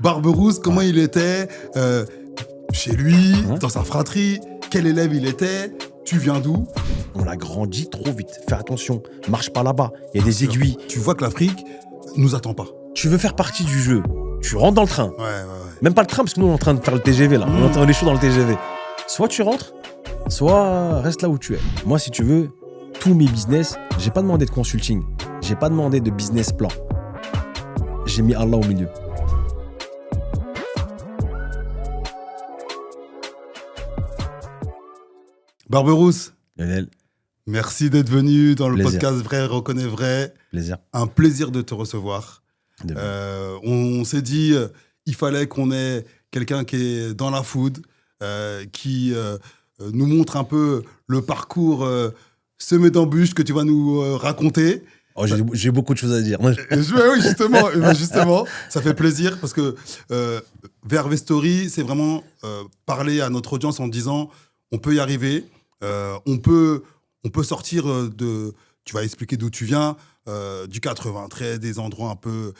Barberousse, comment il était chez lui, Hein? dans sa fratrie, quel élève il était, tu viens d'où? On l'a grandi trop vite. Fais attention, marche pas là-bas. Il y a des Sûr. aiguilles. Tu vois que l'Afrique nous attend pas. Tu veux faire partie du jeu. Tu rentres dans le train. Ouais. Même pas le train, parce que nous, on est en train de faire le TGV, là. On est chaud dans le TGV. Soit tu rentres, soit reste là où tu es. Moi, si tu veux, tous mes business, j'ai pas demandé de consulting. J'ai pas demandé de business plan. J'ai mis Allah au milieu. Barberousse, Lionel, merci d'être venu dans le Plaisir. podcast Vrai Reconnaît Vrai. plaisir. Un plaisir de te recevoir. De même. On s'est dit, il fallait qu'on ait quelqu'un qui est dans la food, qui nous montre un peu le parcours semé d'embûches que tu vas nous raconter. Oh, j'ai beaucoup de choses à dire. Oui, justement, ça fait plaisir parce que Verve Story, c'est vraiment parler à notre audience en disant, on peut y arriver, on peut sortir de... Tu vas expliquer d'où tu viens, du 93, des endroits un peu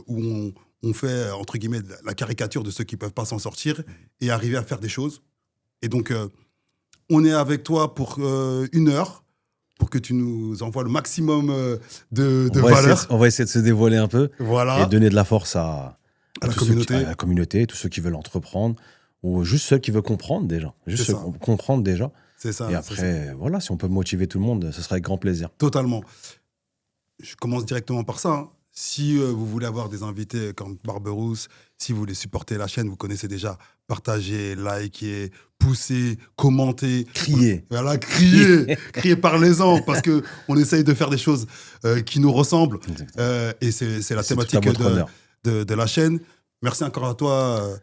où on fait, entre guillemets, la caricature de ceux qui ne peuvent pas s'en sortir et arriver à faire des choses. Et donc, on est avec toi pour 1 heure pour que tu nous envoies le maximum de valeur. On va essayer de se dévoiler un peu Voilà. et donner de la force à la tous communauté. à la communauté, tous ceux qui veulent entreprendre ou juste ceux qui veulent comprendre déjà. Juste C'est ceux ça. qui comprendre déjà. C'est ça. Et c'est ça. après, voilà, si on peut motiver tout le monde, ce sera avec grand plaisir. Totalement. Je commence directement par ça. Hein. Si vous voulez avoir des invités comme Barberousse, si vous voulez supporter la chaîne, vous connaissez déjà, partagez, likez, poussez, commentez. Crier. Voilà, criez. Criez, parlez-en, parce qu'on essaye de faire des choses qui nous ressemblent. Et c'est la thématique tout à votre honneur. de la chaîne. Merci encore à toi.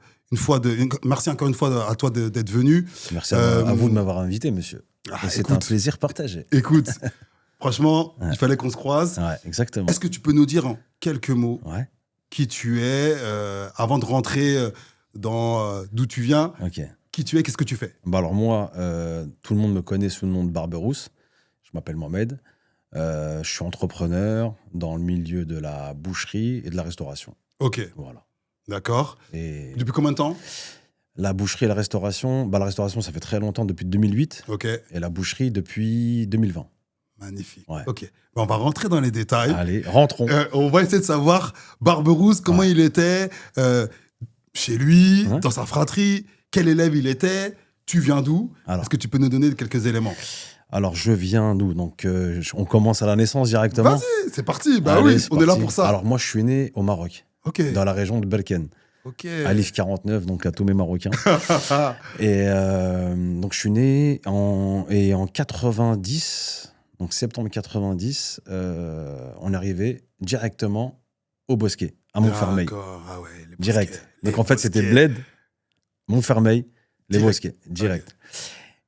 Merci encore une fois à toi d'être venu. Merci à vous de m'avoir invité, monsieur. Et c'est un écoute, plaisir partagé. Écoute, franchement, Ouais. il fallait qu'on se croise. Ouais, exactement. Est-ce que tu peux nous dire en quelques mots Ouais, qui tu es avant de rentrer dans d'où tu viens? ok. Qui tu es, qu'est-ce que tu fais? Bah alors moi, tout le monde me connaît sous le nom de Barberousse. Je m'appelle Mohamed. Je suis entrepreneur dans le milieu de la boucherie et de la restauration. Ok, Voilà. d'accord. Et Depuis combien de temps? la boucherie et la restauration, la restauration, ça fait très longtemps, depuis 2008. Ok, Et la boucherie, depuis 2020. magnifique. Ouais. Ok, ben, on va rentrer dans les détails. Allez, rentrons. On va essayer de savoir, Barberousse, comment Ouais. il était chez lui, Ouais. dans sa fratrie, quel élève il était, tu viens d'où? Alors, Est-ce que tu peux nous donner quelques éléments? alors, je viens d'où? Donc, on commence à la naissance directement. Vas-y, c'est parti. Bah Allez, oui, c'est on est là parti. pour ça. Alors, moi, je suis né au Maroc, Ok, dans la région de Berken. ok. Alif 49, donc à tous mes Marocains. Et donc, je suis né en 90, donc septembre 90, on est arrivé directement au Bosquet, à Montfermeil. D'accord, ah ouais, les Direct. Bosquets, Donc, les en fait, c'était Bosquets. Bled, Montfermeil, les Direct. Bosquets, direct.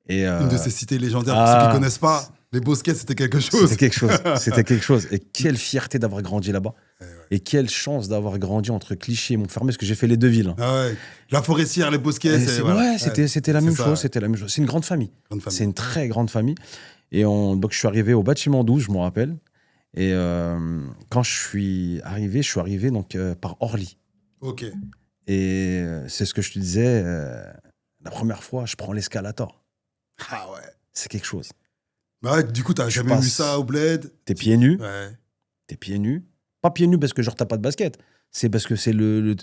Et, Une de ces cités légendaires, ah, pour ceux qui ne connaissent pas, les Bosquets, c'était quelque chose. c'était quelque chose. C'était quelque chose. Et quelle fierté d'avoir grandi là-bas. Ouais. Et quelle chance d'avoir grandi entre Clichy et Montfermeil, parce que j'ai fait les deux villes. Hein. Ah ouais. La Forestière, les Bosquets, Et c'est... voilà. ouais, c'était la c'est même ça, chose. ouais. C'était la même chose. C'est une grande famille. Grande famille. C'est une très grande famille. Et donc, je suis arrivé au bâtiment 12, je me rappelle. Et quand je suis arrivé donc, par Orly. Ok. Et c'est ce que je te disais, la première fois, je prends l'escalator. Ah ouais. C'est quelque chose. Bah ouais, du coup, t'as Je jamais passe- vu ça au bled? T'es pieds nus. Ouais. T'es pieds nus. Pas pieds nus parce que genre t'as pas de basket. C'est parce que c'est le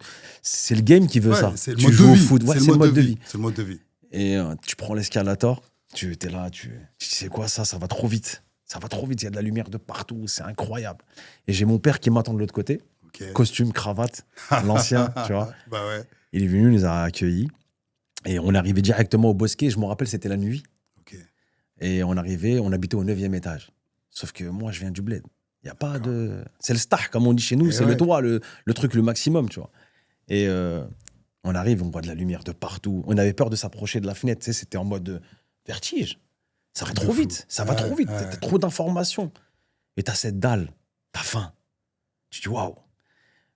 game qui veut Ouais, ça. c'est le Tu mode joues de au vie. foot. Ouais, c'est le mode de vie. C'est le mode de vie. Et tu prends l'escalator, tu es là, tu sais quoi ça va trop vite. Ça va trop vite, il y a de la lumière de partout, c'est incroyable. Et j'ai mon père qui m'attend de l'autre côté, Ok. costume, cravate, l'ancien, tu vois. Bah ouais. Il est venu, il nous a accueillis. Et on est arrivé directement au Bosquet, je me rappelle, c'était la nuit. Ok. Et on arrivait, on habitait au 9e étage. Sauf que moi, je viens du bled. Il y a pas de... C'est le star, comme on dit chez nous, Et c'est ouais. le toit, le truc, le maximum, tu vois. Et on arrive, on voit de la lumière de partout. On avait peur de s'approcher de la fenêtre, tu sais, c'était en mode vertige. Ça va Truc de trop fou. vite, ça va Ouais, trop vite. ouais. T'as trop d'informations. Et t'as cette dalle, t'as faim. Tu dis waouh.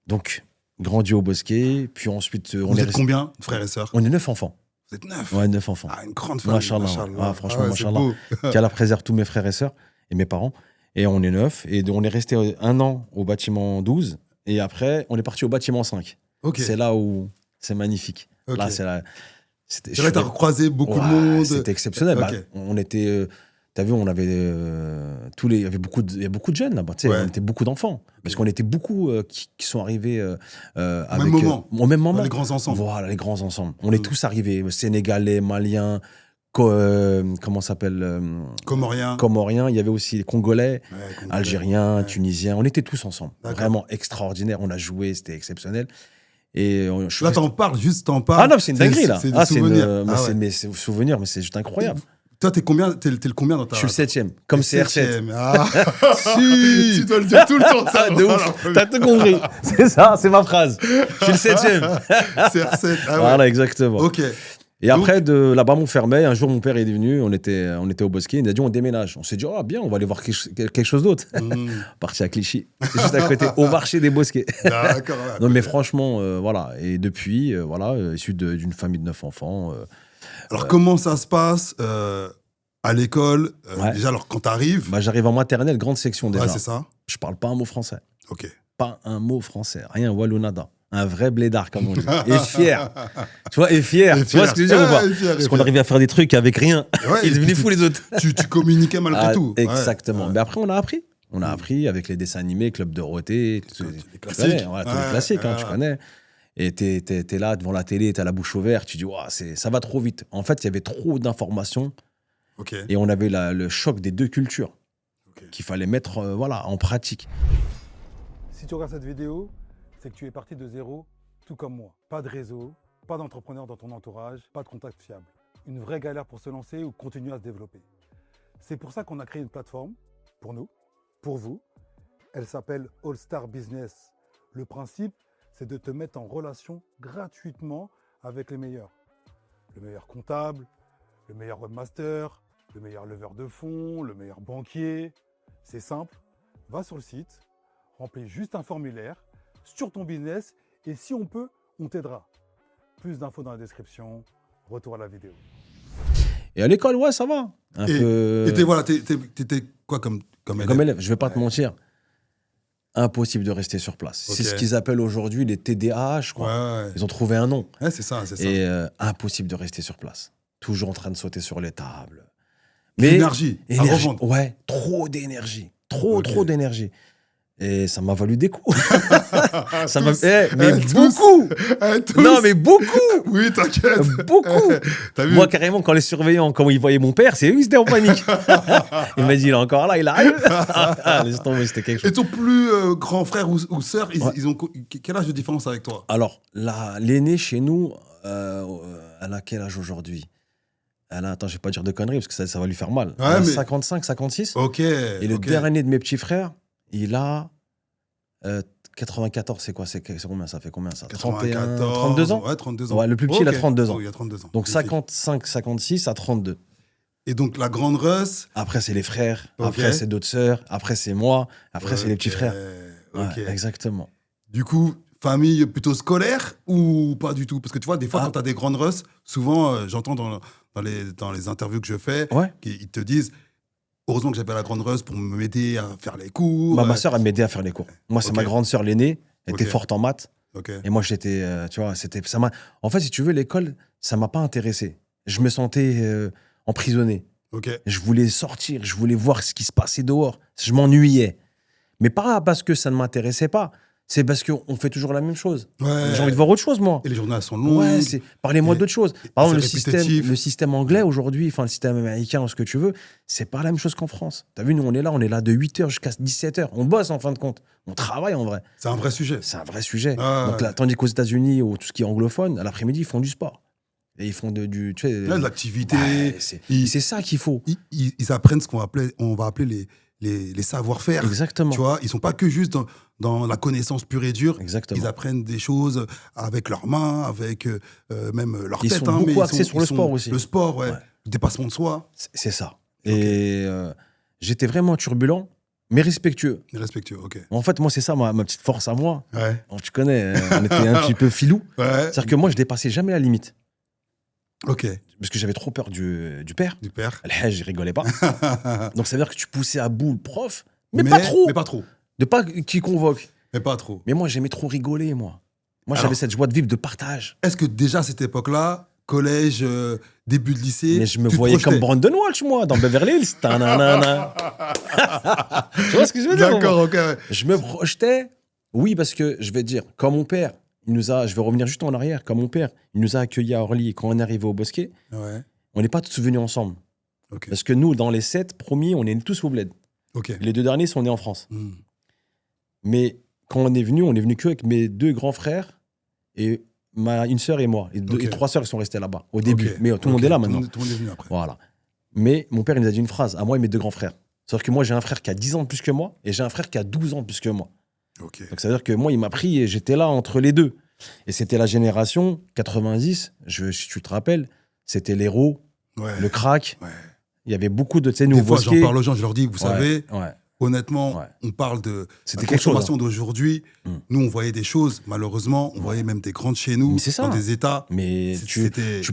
Donc, grandi au Bosquet, puis ensuite, on Vous est êtes combien, frères et sœurs? On est 9 enfants. Vous êtes 9. Ouais, 9 enfants. Ah, une grande famille. Machallah, ouais. machallah. Ah, franchement, ouais, c'est machallah. beau. Qu'Allah préserve tous mes frères et sœurs et mes parents. Et on est 9. Et on est resté 1 an au bâtiment 12. Et après, on est parti au bâtiment 5. Ok. C'est là où c'est magnifique. Ok. Là, c'est là. C'est vrai, t'as recroisé beaucoup de monde. C'était exceptionnel. Ok. Bah, on était. T'as vu, on avait il y avait beaucoup de jeunes là-bas. Tu sais, Ouais. on était beaucoup d'enfants parce qu'on était beaucoup qui sont arrivés avec, moment. au même moment. Les grands ensemble. Voilà, les grands ensemble. On est tous arrivés, Sénégalais, Maliens, comment ça s'appelle, Comoriens. Comoriens. Il y avait aussi les Congolais, Ouais, Congolais. Algériens, Ouais. Tunisiens. On était tous ensemble. D'accord. Vraiment extraordinaire. On a joué, c'était exceptionnel. Et Là, t'en parles, juste t'en parles. Ah non, c'est une dinguerie là. C'est des souvenirs. Ah ouais. Mais c'est souvenirs, mais c'est juste incroyable. Toi, t'es le combien dans ta... Je suis le 7e, comme CR7. Septième. Ah, si. Tu dois le dire tout le temps, ça. Ah, de ouf, t'as tout compris. C'est ça, c'est ma phrase. Je suis le 7e. CR7. Ah ouais. Voilà, exactement. Ok. Et après, de là-bas, mon fermait. Un jour, mon père est venu. On était au Bosquet. Il a dit on déménage. On s'est dit, oh, bien, on va aller voir quelque chose d'autre. Parti à Clichy. C'est juste à côté, au marché des Bosquets. D'accord. Ouais, Non, mais franchement, voilà. Et depuis, issu d'une famille de 9 enfants. Alors, comment ça se passe à l'école Ouais. Déjà, alors, quand t'arrives... Bah, j'arrive en maternelle, grande section déjà. Ouais, c'est ça. Je parle pas un mot français. Ok. Pas un mot français. Rien, walou nada. Un vrai blédard, comme on dit. Et fier. Tu vois, et fier. Tu vois ce que je veux dire ou pas? Parce qu'on arrivait à faire des trucs avec rien. Ouais, Ils devenaient fous, les autres. Tu communiquais malgré tout. Exactement. Ouais. Mais après, on a appris. On a appris avec les dessins animés, Club Dorothée. Les classiques. Tu connais, voilà, tous les classiques, hein, tu connais. Et t'es là devant la télé, t'as la bouche ouverte, tu dis, ouah, ça va trop vite. En fait, il y avait trop d'informations Ok. et on avait le choc des deux cultures qu'il fallait mettre en pratique. Si tu regardes cette vidéo, c'est que tu es parti de zéro, tout comme moi. Pas de réseau, pas d'entrepreneur dans ton entourage, pas de contact fiable. Une vraie galère pour se lancer ou continuer à se développer. C'est pour ça qu'on a créé une plateforme, pour nous, pour vous. Elle s'appelle All Star Business. Le principe, c'est de te mettre en relation gratuitement avec les meilleurs. Le meilleur comptable, le meilleur webmaster, le meilleur leveur de fonds, le meilleur banquier. C'est simple, va sur le site, remplis juste un formulaire sur ton business et si on peut, on t'aidera. Plus d'infos dans la description, retour à la vidéo. Et à l'école, ouais, ça va. Et t'étais quoi comme élève? Comme élève, je vais pas te mentir. Impossible de rester sur place. Ok. C'est ce qu'ils appellent aujourd'hui les TDAH, je crois. Ouais. Ils ont trouvé un nom. Ouais, c'est ça, c'est ça. Et impossible de rester sur place. Toujours en train de sauter sur les tables. L'énergie à revendre. Ouais, trop d'énergie. Trop Ok. d'énergie. Et ça m'a valu des coups. Ça m'a Tous. mais Tous. beaucoup. Tous. Non, mais beaucoup. Oui, t'inquiète. Beaucoup. T'as vu? Moi, carrément, quand les surveillants, quand ils voyaient mon père, c'est eux, ils étaient en panique. Il m'a dit, il est encore là, il arrive. Laisse tomber, c'était quelque chose. Et ton plus grand frère ou sœur, Ouais. ils ont quel âge de différence avec toi? Alors, l'aîné chez nous, elle a quel âge aujourd'hui? Elle a, attends, je vais pas dire de conneries parce que ça va lui faire mal. Ouais, Elle a mais- 55, 56. Ok. Et le ok. dernier de mes petits frères, il a 94, c'est quoi? C'est combien? Ça fait combien ça? 31, 32 ans? Ouais, 32 ans. Ouais, le plus petit, il a 32 ans. Oh, il a 32 ans. Donc Magnifique. 55, 56 à 32. Et donc, la grande Russ. Après, c'est les frères. Ok. Après, c'est d'autres sœurs. Après, c'est moi. Après, c'est les petits frères. Ok. Ouais, exactement. Du coup, famille plutôt scolaire ou pas du tout? Parce que tu vois, des fois, quand tu as des grandes Russ, souvent, j'entends dans les interviews que je fais, Ouais. qu'ils te disent heureusement que j'avais la grande Russ pour m'aider à faire les cours. Ma sœur, elle m'aidait à faire les cours. Moi, c'est Ok. ma grande sœur, l'aînée. Elle était Ok. forte en maths. Ok. Et moi, j'étais, tu vois, ça m'a. En fait, si tu veux, l'école, ça m'a pas intéressé. Je me sentais emprisonné. Ok. Je voulais sortir, je voulais voir ce qui se passait dehors. Je m'ennuyais. Mais pas parce que ça ne m'intéressait pas. C'est parce qu'on fait toujours la même chose. Ouais. J'ai envie de voir autre chose, moi. Et les journées elles sont longues. Ouais, parlez-moi Et- d'autre chose. Par exemple, c'est répétitif. le système anglais aujourd'hui, enfin le système américain, ou ce que tu veux, c'est pas la même chose qu'en France. T'as vu, nous, on est là de 8h jusqu'à 17h. On bosse en fin de compte. On travaille en vrai. C'est un vrai sujet. C'est un vrai sujet. Ah, Donc là, tandis qu'aux États-Unis, ou tout ce qui est anglophone, à l'après-midi, ils font du sport. Et ils font tu sais, Là, de l'activité. ouais, Ils- c'est ça qu'il faut. Ils apprennent ce on va appeler les savoir-faire. Exactement. Tu vois, ils sont pas que juste dans la connaissance pure et dure. Exactement. Ils apprennent des choses avec leurs mains, avec même leur Ils tête. sont hein, beaucoup mais axés sur le sport aussi. Le sport, ouais. Ouais. Le dépassement de soi, C'est ça. Et j'étais vraiment turbulent, mais respectueux. et respectueux, ok. En fait, moi, c'est ça ma petite force à moi. Ouais. Bon, tu connais, on était un petit peu filou. Ouais. C'est-à-dire que moi, je dépassais jamais la limite. Ok. Parce que j'avais trop peur du père. Du père. Le hajj, il rigolait pas. Donc, ça veut dire que tu poussais à bout le prof, mais pas trop. Mais pas trop. De pas qu'il convoque. Mais pas trop. Mais moi, j'aimais trop rigoler, moi. Moi, Alors, j'avais cette joie de vivre, de partage. Est-ce que déjà à cette époque-là, collège, début de lycée, Mais je me tu te voyais projetais? comme Brandon Walsh, moi, dans Beverly Hills. Tananana. Tu vois ce que je veux dire? D'accord, ok. Ouais. Je me projetais, oui, parce que je vais te dire, quand mon père, je vais revenir juste en arrière, quand mon père, il nous a accueillis à Orly, et quand on est arrivé au Bosquet, Ouais. on n'est pas tous venus ensemble. Ok. Parce que nous, dans les 7 premiers, on est tous au bled. Ok. Les 2 derniers sont nés en France. Hmm. Mais quand on est venu que avec mes 2 grands frères et une sœur et moi. Ok. Et 3 sœurs qui sont restées là-bas au début. Ok. Mais tout le monde Ok. est là maintenant. Tout le monde est venu après. Voilà. Mais mon père, il nous a dit une phrase, à moi et mes 2 grands frères. Sauf que moi, j'ai un frère qui a 10 ans de plus que moi et j'ai un frère qui a 12 ans de plus que moi. Ok. Donc ça veut dire que moi, il m'a pris et j'étais là entre les deux. Et c'était la génération 90, si tu te rappelles, c'était l'héros, Ouais. le crack. Ouais. Il y avait beaucoup de, tu sais, nous Des au fois, j'en Bosquet. parle aux gens, je leur dis, vous Ouais, savez, ouais. honnêtement, Ouais. on parle de C'était la quelque chose, consommation d'aujourd'hui. Mm. Nous, on voyait des choses, malheureusement, on voyait même des grandes chez nous, Mais c'est ça. dans des états. Mais tu C'était tu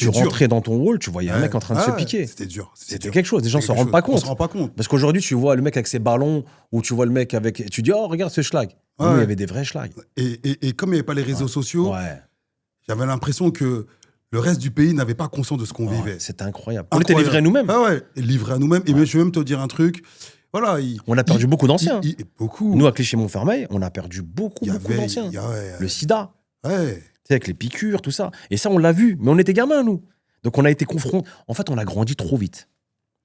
dur. rentrais dans ton rôle, tu voyais un Ouais. mec en train de se Ouais, piquer. C'était dur. C'était dur. quelque chose. Les gens C'était s'en quelque rendent pas chose. On compte. se rend pas compte. Parce qu'aujourd'hui, tu vois le mec avec ses ballons ou tu vois le mec avec. Tu dis, oh, regarde ce schlag. Nous, Ouais. il y avait des vrais schlags. Et comme il n'y avait pas les réseaux sociaux, Ouais. j'avais l'impression que le reste du pays n'avait pas conscience de ce qu'on Ouais, vivait. c'était incroyable. On était Incroyable. livrés à nous-mêmes. Ah ouais, livrés à nous-mêmes. Et Ouais. mais je vais même te dire un truc. Voilà. On a perdu beaucoup d'anciens. Beaucoup. Nous, à Clichy-Montfermeil, on a perdu beaucoup il y avait. d'anciens. Ouais. Le sida, Ouais. tu sais, avec les piqûres, tout ça. Et ça, on l'a vu. Mais on était gamins, nous. Donc, on a été confrontés. En fait, on a grandi trop vite.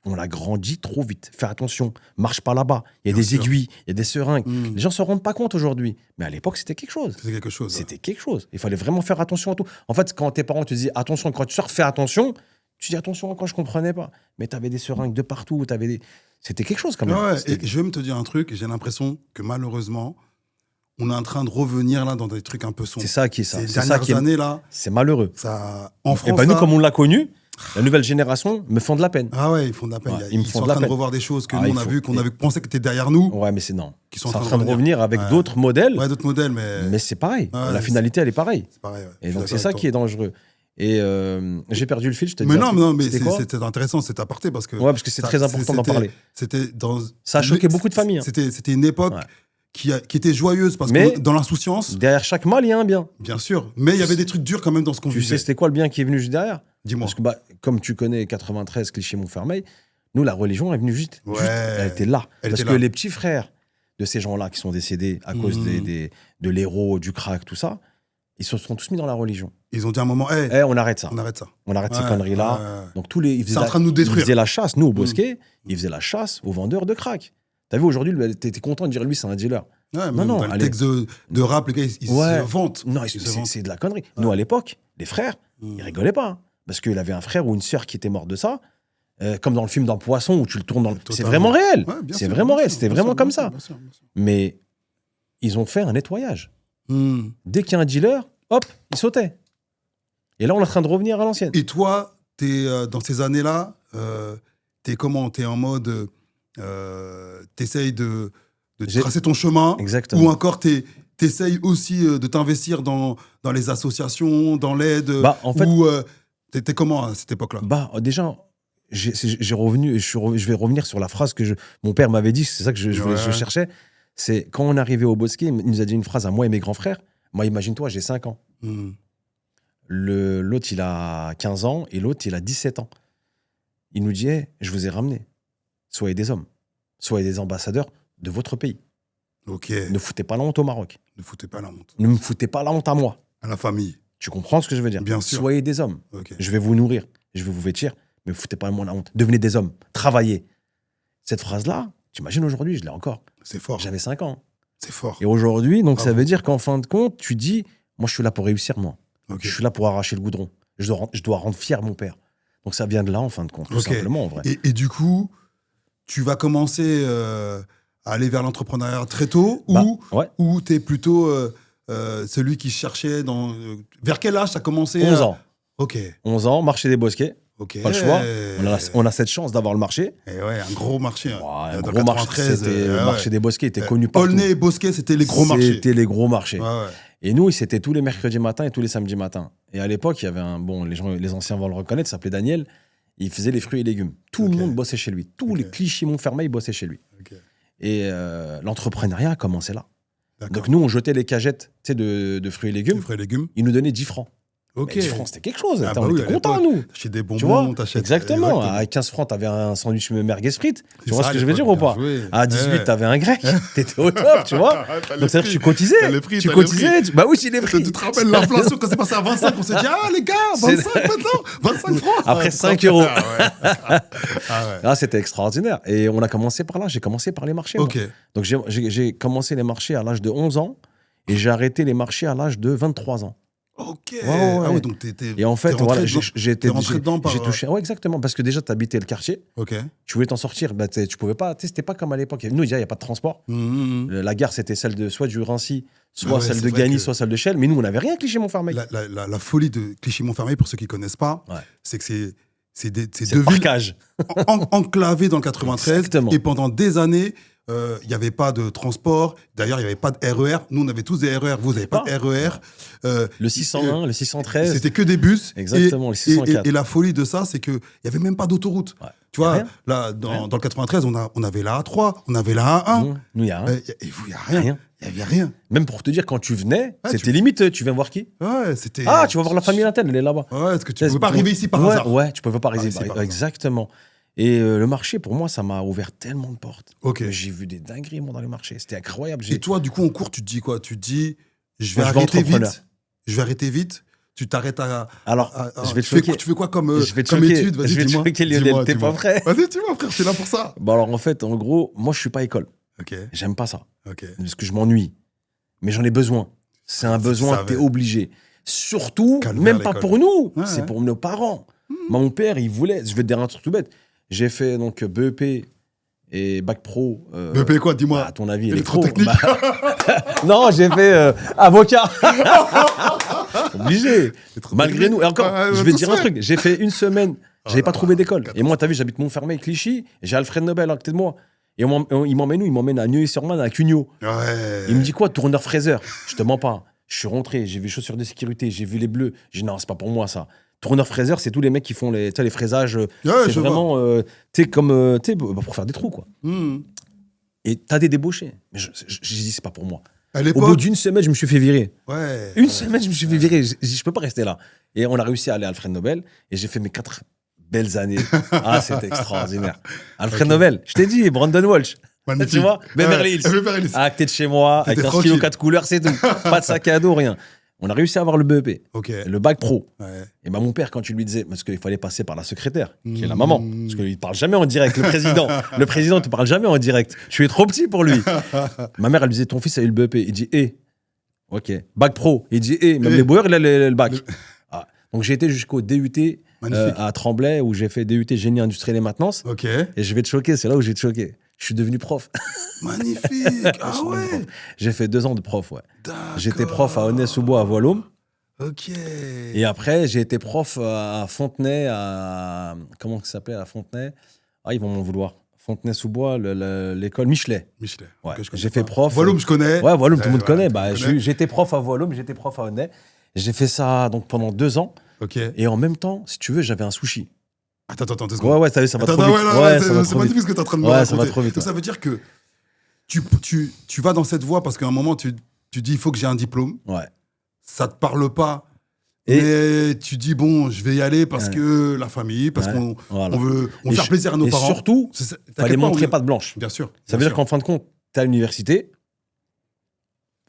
On a grandi trop vite. Fais attention. Marche pas là-bas. Il y a Bien des sûr. aiguilles, il y a des seringues. Mm. Les gens se rendent pas compte aujourd'hui. Mais à l'époque, c'était quelque chose. C'est quelque chose. C'était quelque chose. Il fallait vraiment faire attention à tout. En fait, quand tes parents te disaient attention, quand tu sors, fais attention, tu dis attention quand je comprenais pas. Mais tu avais des seringues de partout. C'était quelque chose quand même. Ouais, C'était- et je vais me te dire un truc, j'ai l'impression que malheureusement, on est en train de revenir là dans des trucs un peu sombres. C'est ça qui est ça. Ces C'est ça dernières qui est. années là, C'est malheureux. ça, en Et France, ben nous, là- comme on l'a connu, la nouvelle génération me font de la peine. ah ouais, ils font de la peine. Ouais, Ils me sont font en de la train de peine. revoir des choses que Ah, nous on il a faut- vu, qu'on avait pensé que étaient derrière nous, Ouais, mais c'est non. qui sont C'est en train de revenir avec Ouais. d'autres modèles, Ouais, d'autres modèles, mais, mais c'est pareil. Ouais, La finalité, elle est pareille. c'est pareil. Ouais. Et donc, c'est ça qui est dangereux. Et j'ai perdu le fil, je te dis. Mais un non, truc. mais non, mais C'était quoi c'était intéressant cet aparté parce que. Ouais, parce que c'est ça- très important d'en c'était- parler. C'était dans. Ça a choqué beaucoup de familles, hein. C'était une époque Ouais. qui était joyeuse parce Mais- que dans l'insouciance, Derrière chaque mal, il y a un bien. bien sûr, mais il y avait des trucs durs quand même dans ce qu'on Tu vivait. sais, c'était quoi le bien qui est venu juste derrière? Dis-moi. Parce que, comme tu connais 93, Clichy-Montfermeil, nous, la religion est venue juste. Ouais. Elle était là. Elle Parce était que là. les petits frères de ces gens-là qui sont décédés à cause de l'héros, du crack, tout ça, ils se sont tous mis dans la religion. Ils ont dit à un moment, hey, On arrête ça. on arrête ça. On arrête ces Ouais, conneries-là. ouais. Donc, ils C'est en train de nous détruire. Ils faisaient la chasse, nous, au Bosquet, ils faisaient la chasse aux vendeurs de crack. T'as vu, aujourd'hui, t'es content de dire lui, c'est un dealer. Ouais, Non, même non, dans le allez. texte de rap, les gars, ils Ouais. se vantent. Non, Ils se c'est vantent. c'est de la connerie. Nous, à l'époque, les frères, ils rigolaient pas. Hein. Parce qu'il avait un frère ou une sœur qui était mort de ça. Comme dans le film d'un poisson où tu le tournes dans le. C'est Totalement. vraiment réel. Ouais, bien C'est sûr, vraiment bien réel. sûr, C'était bien vraiment sûr, comme bien ça. sûr, bien sûr, bien sûr. Mais ils ont fait un nettoyage. Hmm. Dès qu'il y a un dealer, hop, il sautait. Et là, on est en train de revenir à l'ancienne. Et toi, dans ces années-là, t'es comment? T'es en mode, t'essayes de J'ai- tracer ton chemin, Exactement. ou encore t'essayes aussi de t'investir dans les associations, dans l'aide, Bah, en fait- ou t'étais comment à cette époque-là? Déjà, je vais revenir sur la phrase que mon père m'avait dit, c'est ça que je Ouais. cherchais. C'est quand on est arrivé au Bosquet, il nous a dit une phrase à moi et mes grands frères. Moi, imagine-toi, j'ai 5 ans. Hmm. L'autre, il a 15 ans et l'autre, il a 17 ans. Il nous dit, hey, je vous ai ramené. Soyez des hommes. Soyez des ambassadeurs de votre pays. Ok, Ne foutez pas la honte au Maroc. ne foutez pas la honte. Ne me foutez pas la honte à moi. À la famille, Tu comprends ce que je veux dire? Bien sûr. Soyez des hommes. ok. Je vais vous nourrir. Je vais vous vêtir. Mais ne foutez pas moi la honte. Devenez des hommes. Travaillez. Cette phrase-là, t'imagines aujourd'hui, je l'ai encore. C'est fort, J'avais 5 ans. c'est fort. Et aujourd'hui, donc ça Bravo. veut dire qu'en fin de compte, tu dis, moi je suis là pour réussir, moi. Ok. Je suis là pour arracher le goudron. Je dois rendre fier mon père. Donc ça vient de là, en fin de compte, tout Ok. simplement, en vrai. Et du coup, tu vas commencer à aller vers l'entrepreneuriat très tôt, Bah, ou ouais. ou t'es plutôt celui qui cherchait dans... vers quel âge t'as commencé 11 ans. Ok, 11 ans, marché des Bosquets. ok. Pas le choix. On a cette chance d'avoir le marché. Et ouais, un gros marché. hein. Ouais, un Dans gros marché. 93, C'était le marché des Bosquets, était connu partout. Aulnay et Bosquet, c'était les gros marchés. C'était les gros marchés. Ouais, ouais. Et nous, c'était tous les mercredis matins et tous les samedis matins. Et à l'époque, il y avait les anciens vont le reconnaître, il s'appelait Daniel. Il faisait les fruits et légumes. Tout Ok. le monde bossait chez lui. Tous les Ok. Clichy-Montfermeil bossaient chez lui. Ok. Et l'entrepreneuriat a commencé là. Donc nous, on jetait les cagettes de fruits et légumes. Les fruits et légumes. Ils nous donnaient 10 francs. Ok. Mais 10 francs, c'était quelque chose. Ah On oui, était à contents, l'époque. nous. T'achètes des Tu vois bonbons, t'achètes. Exactement. À 15 francs, t'avais un sandwich merguez frites. Tu C'est vois ça, ce que à je veux dire ou l'époque, pas? bien joué. À 18, Ouais. t'avais un grec. T'étais au top, tu vois. Donc c'est-à-dire que tu cotisais. T'as les prix, Tu t'as les cotisais. prix. Bah oui, j'ai les prix. Tu te rappelles l'inflation quand c'est passé à 25, on s'est dit, ah les gars, 25 maintenant, 25 francs. Après Ah, 5 tu te euros. rappelles, ah ouais. Ah, c'était extraordinaire. Et on a commencé par là. J'ai commencé par les marchés. moi. Ok. Donc j'ai commencé les marchés à l'âge de 11 ans et j'ai arrêté les marchés à l'âge de 23 ans. Ok. Ouais. Ah oui, donc t'es Et en fait, rentré voilà, dedans- j'ai rentré dedans par- touché. Ouais, exactement. Parce que déjà, tu habitais le quartier. Ok. Tu voulais t'en sortir. Bah, tu pouvais pas. C'était pas comme à l'époque. Nous, déjà, il n'y a pas de transport. La gare, c'était celle de soit du Rancy, soit Ah ouais, celle c'est de vrai Gagny, que- soit celle de Chelles. Mais nous, on n'avait rien à Clichy-Montfermeil. La folie de Clichy-Montfermeil, pour ceux qui ne connaissent pas, Ouais. c'est que c'est deux C'est villes parcage. enclavées dans le 93. Exactement. Et pendant des années, il n'y avait pas de transport. D'ailleurs, il n'y avait pas de RER. Nous, on avait tous des RER. Vous n'avez pas de RER. Le 601, le 613. C'était que des bus. Exactement, le 604. Et la folie de ça, c'est qu'il n'y avait même pas d'autoroute. Ouais. Tu vois, Rien. là, dans le 93, on avait la A3, on avait la A1. Nous, il n'y a rien. Et vous, il n'y a rien. Rien. Il n'y avait rien. Même pour te dire, quand tu venais, Ah, c'était limite. Tu viens voir qui? Ouais, c'était. Ah, tu vas voir la famille Intel, elle est là-bas. Ouais, parce que tu ne pouvais pas arriver ici par ouais, hasard. Ouais, tu pouvais pas arriver ici par hasard. Exactement. Et le marché, pour moi, ça m'a ouvert tellement de portes. Ok. J'ai vu des dingueries, moi, dans les marchés. C'était incroyable. Et toi, du coup, en cours, tu te dis quoi? Tu te dis, je vais Moi, je vais arrêter entrepreneur. vite. Je vais arrêter vite. Tu t'arrêtes à. Alors, je vais te tu fais choquer. tu fais quoi comme, Je vais te comme choquer. étude? Vas-y, Je vais te dis-moi. choquer, Lionel. Dis-moi, T'es dis-moi. pas prêt? Vas-y, dis-moi, frère, je suis là pour ça. Bon, alors, en fait, en gros, moi, je suis pas école. Ok, J'aime pas ça. ok. Parce que je m'ennuie. Mais j'en ai besoin. C'est un besoin, savais. t'es obligé. Surtout, Calvaire, même pas l'école. pour nous, Ouais, c'est ouais. pour nos parents. Mon père, il voulait, je vais te dire un truc tout bête. J'ai fait donc BEP et Bac Pro. BEP quoi, dis-moi. À ton avis, électro. Électrotechnique. Non, j'ai fait avocat. Obligé. Malgré nous. Et encore, Ouais, je vais te tous dire un fait. truc. J'ai fait une semaine, j'avais pas trouvé d'école. catastrophe. Et moi, t'as vu, j'habite Montfermeil, Clichy. J'ai Alfred Nobel à côté de moi. Et il m'emmène où? Il m'emmène à Neuilly-sur-Marne, à Cugnot. Ouais. Il me dit quoi? Tourneur fraiseur. Je te ments pas. Je suis rentré, j'ai vu chaussures de sécurité, j'ai vu les bleus. J'ai dit non, c'est pas pour moi ça. Tourneur fraiseur, c'est tous les mecs qui font les, tu sais, les fraisages. C'est je vraiment, tu sais, comme, tu sais, pour faire des trous, quoi. Et t'as des débauchés. Mais j'ai dit, c'est pas pour moi. À Au bout l'époque. d'une semaine, je me suis fait virer. Ouais. Une semaine, je me suis fait virer. J'ai dit, je peux pas rester là. Et on a réussi à aller à Alfred Nobel. Et j'ai fait mes 4 belles années. Ah, c'était extraordinaire. Alfred Ok. Nobel, je t'ai dit, Brandon Walsh. Magnifique. Tu vois, Beverly Hills. Beverly Hills. À côté de chez moi, avec T'étais un stylo tranquille. 4 couleurs, c'est tout. Pas de sac à dos, rien. On a réussi à avoir le BEP, Ok. le bac pro. Ouais. Et ben mon père, quand tu lui disais, parce qu'il fallait passer par la secrétaire, qui est la maman, parce qu'il ne parle jamais en direct, le président. Le président ne te parle jamais en direct. Je suis trop petit pour lui. Ma mère, elle lui disait, ton fils a eu le BEP. Il dit, ok. Bac pro. Il dit, même les boueurs, il a le bac. Ah. Donc j'ai été jusqu'au DUT Magnifique. à Tremblay, où j'ai fait DUT génie industriel et maintenance. Ok. Et je vais te choquer, c'est là où je vais te choquer. Je suis devenu prof. Magnifique. Ah ouais. J'ai fait 2 ans de prof, ouais. D'accord. J'étais prof à Aulnay-sous-Bois, à Voilôme. Ok. Et après, j'ai été prof à Fontenay, à... Comment ça s'appelait, à Fontenay? Ah, ils vont m'en vouloir. Fontenay-sous-Bois, l'école Michelet. Michelet. Ouais. Ok, je connais J'ai fait pas. prof. Voilôme, je connais. Ouais, Voilôme, tout le monde Ouais, connaît. tout le Bah, monde connaît. j'étais prof à Voilôme, j'étais prof à Aulnay. J'ai fait ça donc pendant 2 ans. Ok. Et en même temps, si tu veux, j'avais un sushi. Attends, 2 secondes. Ouais, t'as vu, ça va Attends, trop vite. ouais, Ouais, ça va c'est trop vite. magnifique ce que tu es en train de me Ouais, raconter. ça va trop vite, Donc ouais. ça veut dire que tu vas dans cette voie parce qu'à un moment, tu dis il faut que j'ai un diplôme. Ouais. Ça te parle pas. Et- Mais tu dis bon, je vais y aller parce Ouais. que la famille, parce Ouais, qu'on voilà. on veut Et faire plaisir à nos et parents. surtout, T'inquiète fallait pas, montrer pas de blanche. Bien sûr. Ça veut dire qu'en fin de compte, t'es à l'université,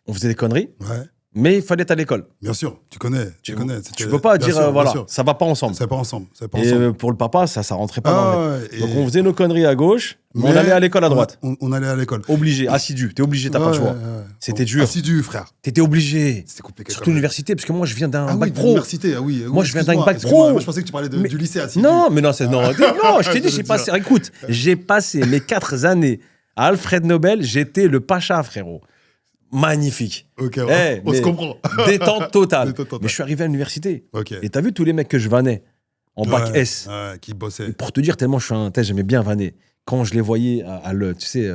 on faisait des conneries, Ouais, mais il fallait être à l'école. bien sûr. Tu connais. Tu connais. Tu peux pas Bien dire, sûr, bien voilà, sûr. ça va pas ensemble. C'est pas ensemble. C'est pas Et ensemble. pour le papa, ça rentrait pas dans le ouais, et- Donc on faisait nos conneries à gauche, mais on allait à l'école à droite. On allait à l'école. Obligé, assidu. T'es obligé, t'as pas le Ouais, choix. ouais. C'était dur. Assidu, frère. T'étais obligé. C'était compliqué. Surtout l'université, parce que moi je viens d'un Ah bac oui, de pro. l'université, ah oui. Moi, je viens d'un excuse-moi, bac excuse-moi. pro. Moi, je pensais que tu parlais Mais- du lycée assidu. Non, mais non, non, je t'ai dit, j'ai J'allais passé. dire. Écoute, j'ai passé mes 4 années à Alfred Nobel, j'étais le pacha, frérot. Magnifique. Ok, Eh, on se mais- comprend. Détente totale. Détente totale. Mais je suis arrivé à l'université. Ok. Et t'as vu tous les mecs que je vannais en bac Ouais, S. ouais, qui bossait. Pour te dire, tellement je suis un tel, j'aimais bien vanner. Quand je les voyais tu sais,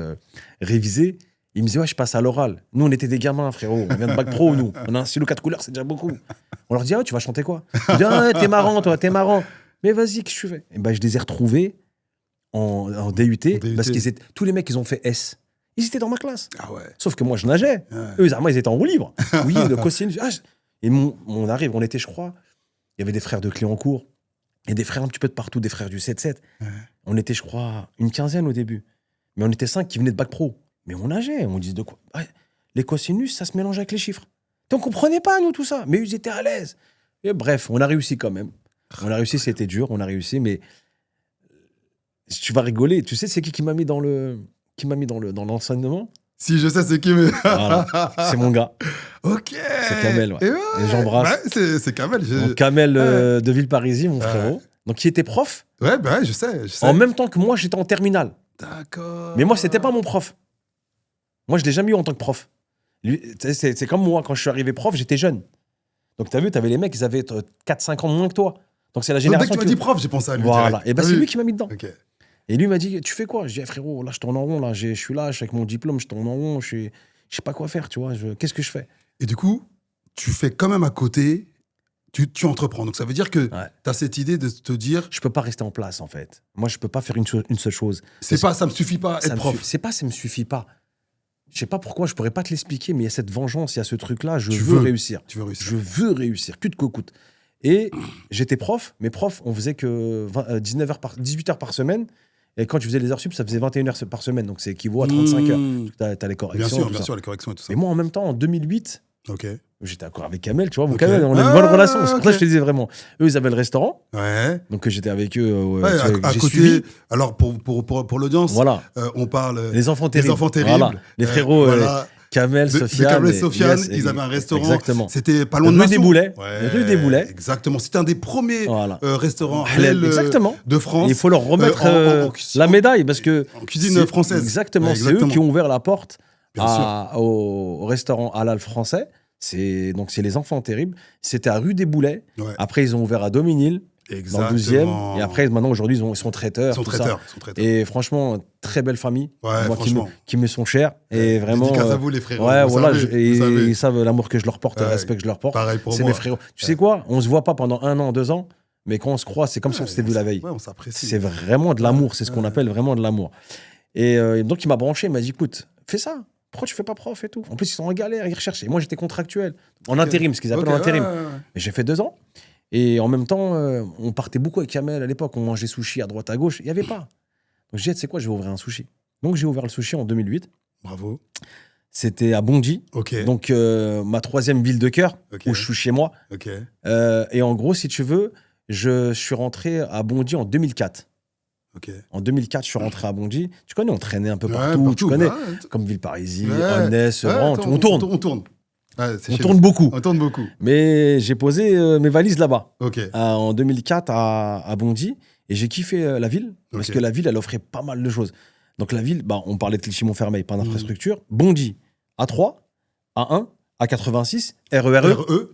réviser, ils me disaient, ouais, je passe à l'oral. Nous, on était des gamins, frérot. On vient de bac pro, nous. On a un stylo 4 couleurs, c'est déjà beaucoup. On leur dit, ah, tu vas chanter quoi? Ils disent, ah, t'es marrant, toi, t'es marrant. Mais vas-y, qu'est-ce que tu fais? Et ben, je les ai retrouvés en DUT, DUT. parce qu'ils étaient, tous les mecs, ils ont fait S. Ils étaient dans ma classe. Ah ouais. Sauf que moi, je nageais. Ouais. Eux, ils étaient en roue libre. Oui, le cosinus. Et on arrive, on était, je crois, il y avait des frères de Cléancourt et des frères un petit peu de partout, des frères du 7-7. Ouais. On était, je crois, une quinzaine au début. Mais on était 5 qui venaient de bac pro. Mais on nageait, on disait de quoi? Ouais, les cosinus, ça se mélange avec les chiffres. Donc on comprenait pas, nous, tout ça. Mais ils étaient à l'aise. Et bref, on a réussi quand même. On a réussi, c'était dur, on a réussi, mais tu vas rigoler. Tu sais, c'est qui m'a mis dans l'enseignement? Si je sais c'est qui, mais. Voilà, c'est mon gars. Ok. C'est Kamel, ouais. Et j'embrasse. Ouais, c'est Kamel. Donc Kamel de Villeparisis, mon frérot. Donc il était prof. Ouais, bah ouais, je sais. En même temps que moi, j'étais en terminale. D'accord. Mais moi, c'était pas mon prof. Moi, je l'ai jamais eu en tant que prof. Lui, c'est comme moi, quand je suis arrivé prof, j'étais jeune. Donc t'as vu, t'avais les mecs, ils avaient 4-5 ans moins que toi. Donc c'est la Donc, génération. dès que tu m'as dit prof, j'ai pensé à lui. Voilà. direct. Et ben Ah c'est oui. lui qui m'a mis dedans. Ok. Et lui m'a dit, tu fais quoi? Je dis, frérot, là, je tourne en rond, là, je suis là, je suis avec mon diplôme, je tourne en rond, je sais pas quoi faire, tu vois, qu'est-ce que je fais? Et du coup, tu fais quand même à côté, tu entreprends. Donc ça veut dire que Ouais. tu as cette idée de te dire, Je peux pas rester en place, en fait. Moi, je peux pas faire une seule chose. ça me suffit pas être prof. C'est pas, ça me suffit pas. Je sais pas pourquoi, je pourrais pas te l'expliquer, mais il y a cette vengeance, il y a ce truc-là, je Tu veux veux. réussir. Tu veux réussir. Je veux réussir, coûte que coûte. Et j'étais prof, mais prof, on faisait que 18 heures par semaine. Et quand tu faisais les heures sup, ça faisait 21 heures par semaine. Donc, c'est équivaut à 35 heures. T'as les corrections. Bien sûr, les corrections et tout ça. Et moi, en même temps, en 2008, Ok. j'étais d'accord avec Kamel, tu vois. Mon Ok. Kamel, on a une Ah, bonne relation. C'est pour ok. ça que je te disais vraiment. Eux, ils avaient le restaurant. Ouais. Donc, j'étais avec eux. Ouais, tu vois, à j'ai côté, suivi. alors pour l'audience, Voilà. on parle Les enfants terribles. des enfants terribles. Voilà. Les frérots, voilà. Kamel, De Sofiane. Kamel et Sofiane, yes, ils avaient un restaurant. Exactement. C'était pas loin de Rue des Massou. Boulets. Ouais, Rue des Boulets. Exactement. C'était un des premiers Voilà. restaurants Halal, halal, exactement. de France. Et il faut leur remettre en la médaille parce que. en cuisine c'est- française. Exactement. Ouais, C'est eux qui ont ouvert la porte Bien au restaurant halal français. Donc, c'est les enfants terribles. C'était à rue des Boulets. Ouais. Après, ils ont ouvert à Dominil, dans le Exactement. 12e. Et après, maintenant, aujourd'hui, ils sont traiteurs. Ils sont tout ça. traiteurs. ils sont traiteurs. Et franchement, très belle famille. Ouais, Moi, franchement. qui me sont chers. Et vraiment. Dédicace à vous, les frères. Ouais, Vous voilà. savez, vous savez. Ils savent l'amour que je leur porte, le Ouais, respect que je leur porte. Pareil pour C'est moi. mes frérots. Tu sais quoi? On se voit pas pendant 1 an, 2 ans. Mais quand on se croise, c'est comme si on s'était vu la veille. Ouais, on s'apprécie. C'est vraiment de l'amour. C'est ce qu'on Ouais. appelle vraiment de l'amour. Et donc, il m'a branché. Il m'a dit, écoute, fais ça. Pourquoi tu fais pas prof et tout? En plus, ils sont en galère, ils recherchent. Et moi, j'étais contractuel. En intérim, ce qu'ils appellent Ok, en intérim. ouais. Et j'ai fait 2 ans. Et en même temps, on partait beaucoup avec Kamel à l'époque. On mangeait sushi à droite, à gauche. Il n'y avait pas. Donc, j'ai dit, tu sais quoi, je vais ouvrir un sushi. Donc, j'ai ouvert le sushi en 2008. Bravo. C'était à Bondy. Ok. Donc, ma 3e ville de cœur, Ok. où je suis chez moi. Ok. Et en gros, si tu veux, je suis rentré à Bondy en 2004. Ok. En 2004, je suis rentré à Bondy. Tu connais, on traînait un peu Ouais, partout. Tu connais, ouais. comme Villeparisis, Ouais. Honnès, Ouais, Sevran. On tourne. On tourne. Ouais, c'est On chez tourne nous. beaucoup. On tourne beaucoup. Mais j'ai posé mes valises là-bas, Ok. en 2004 à Bondy. Et j'ai kiffé la ville, parce Ok. que la ville, elle offrait pas mal de choses. Donc la ville, on parlait de Clichy-Montfermeil, pas d'infrastructure. Bondy, A3, A1, A86, RERE. RE.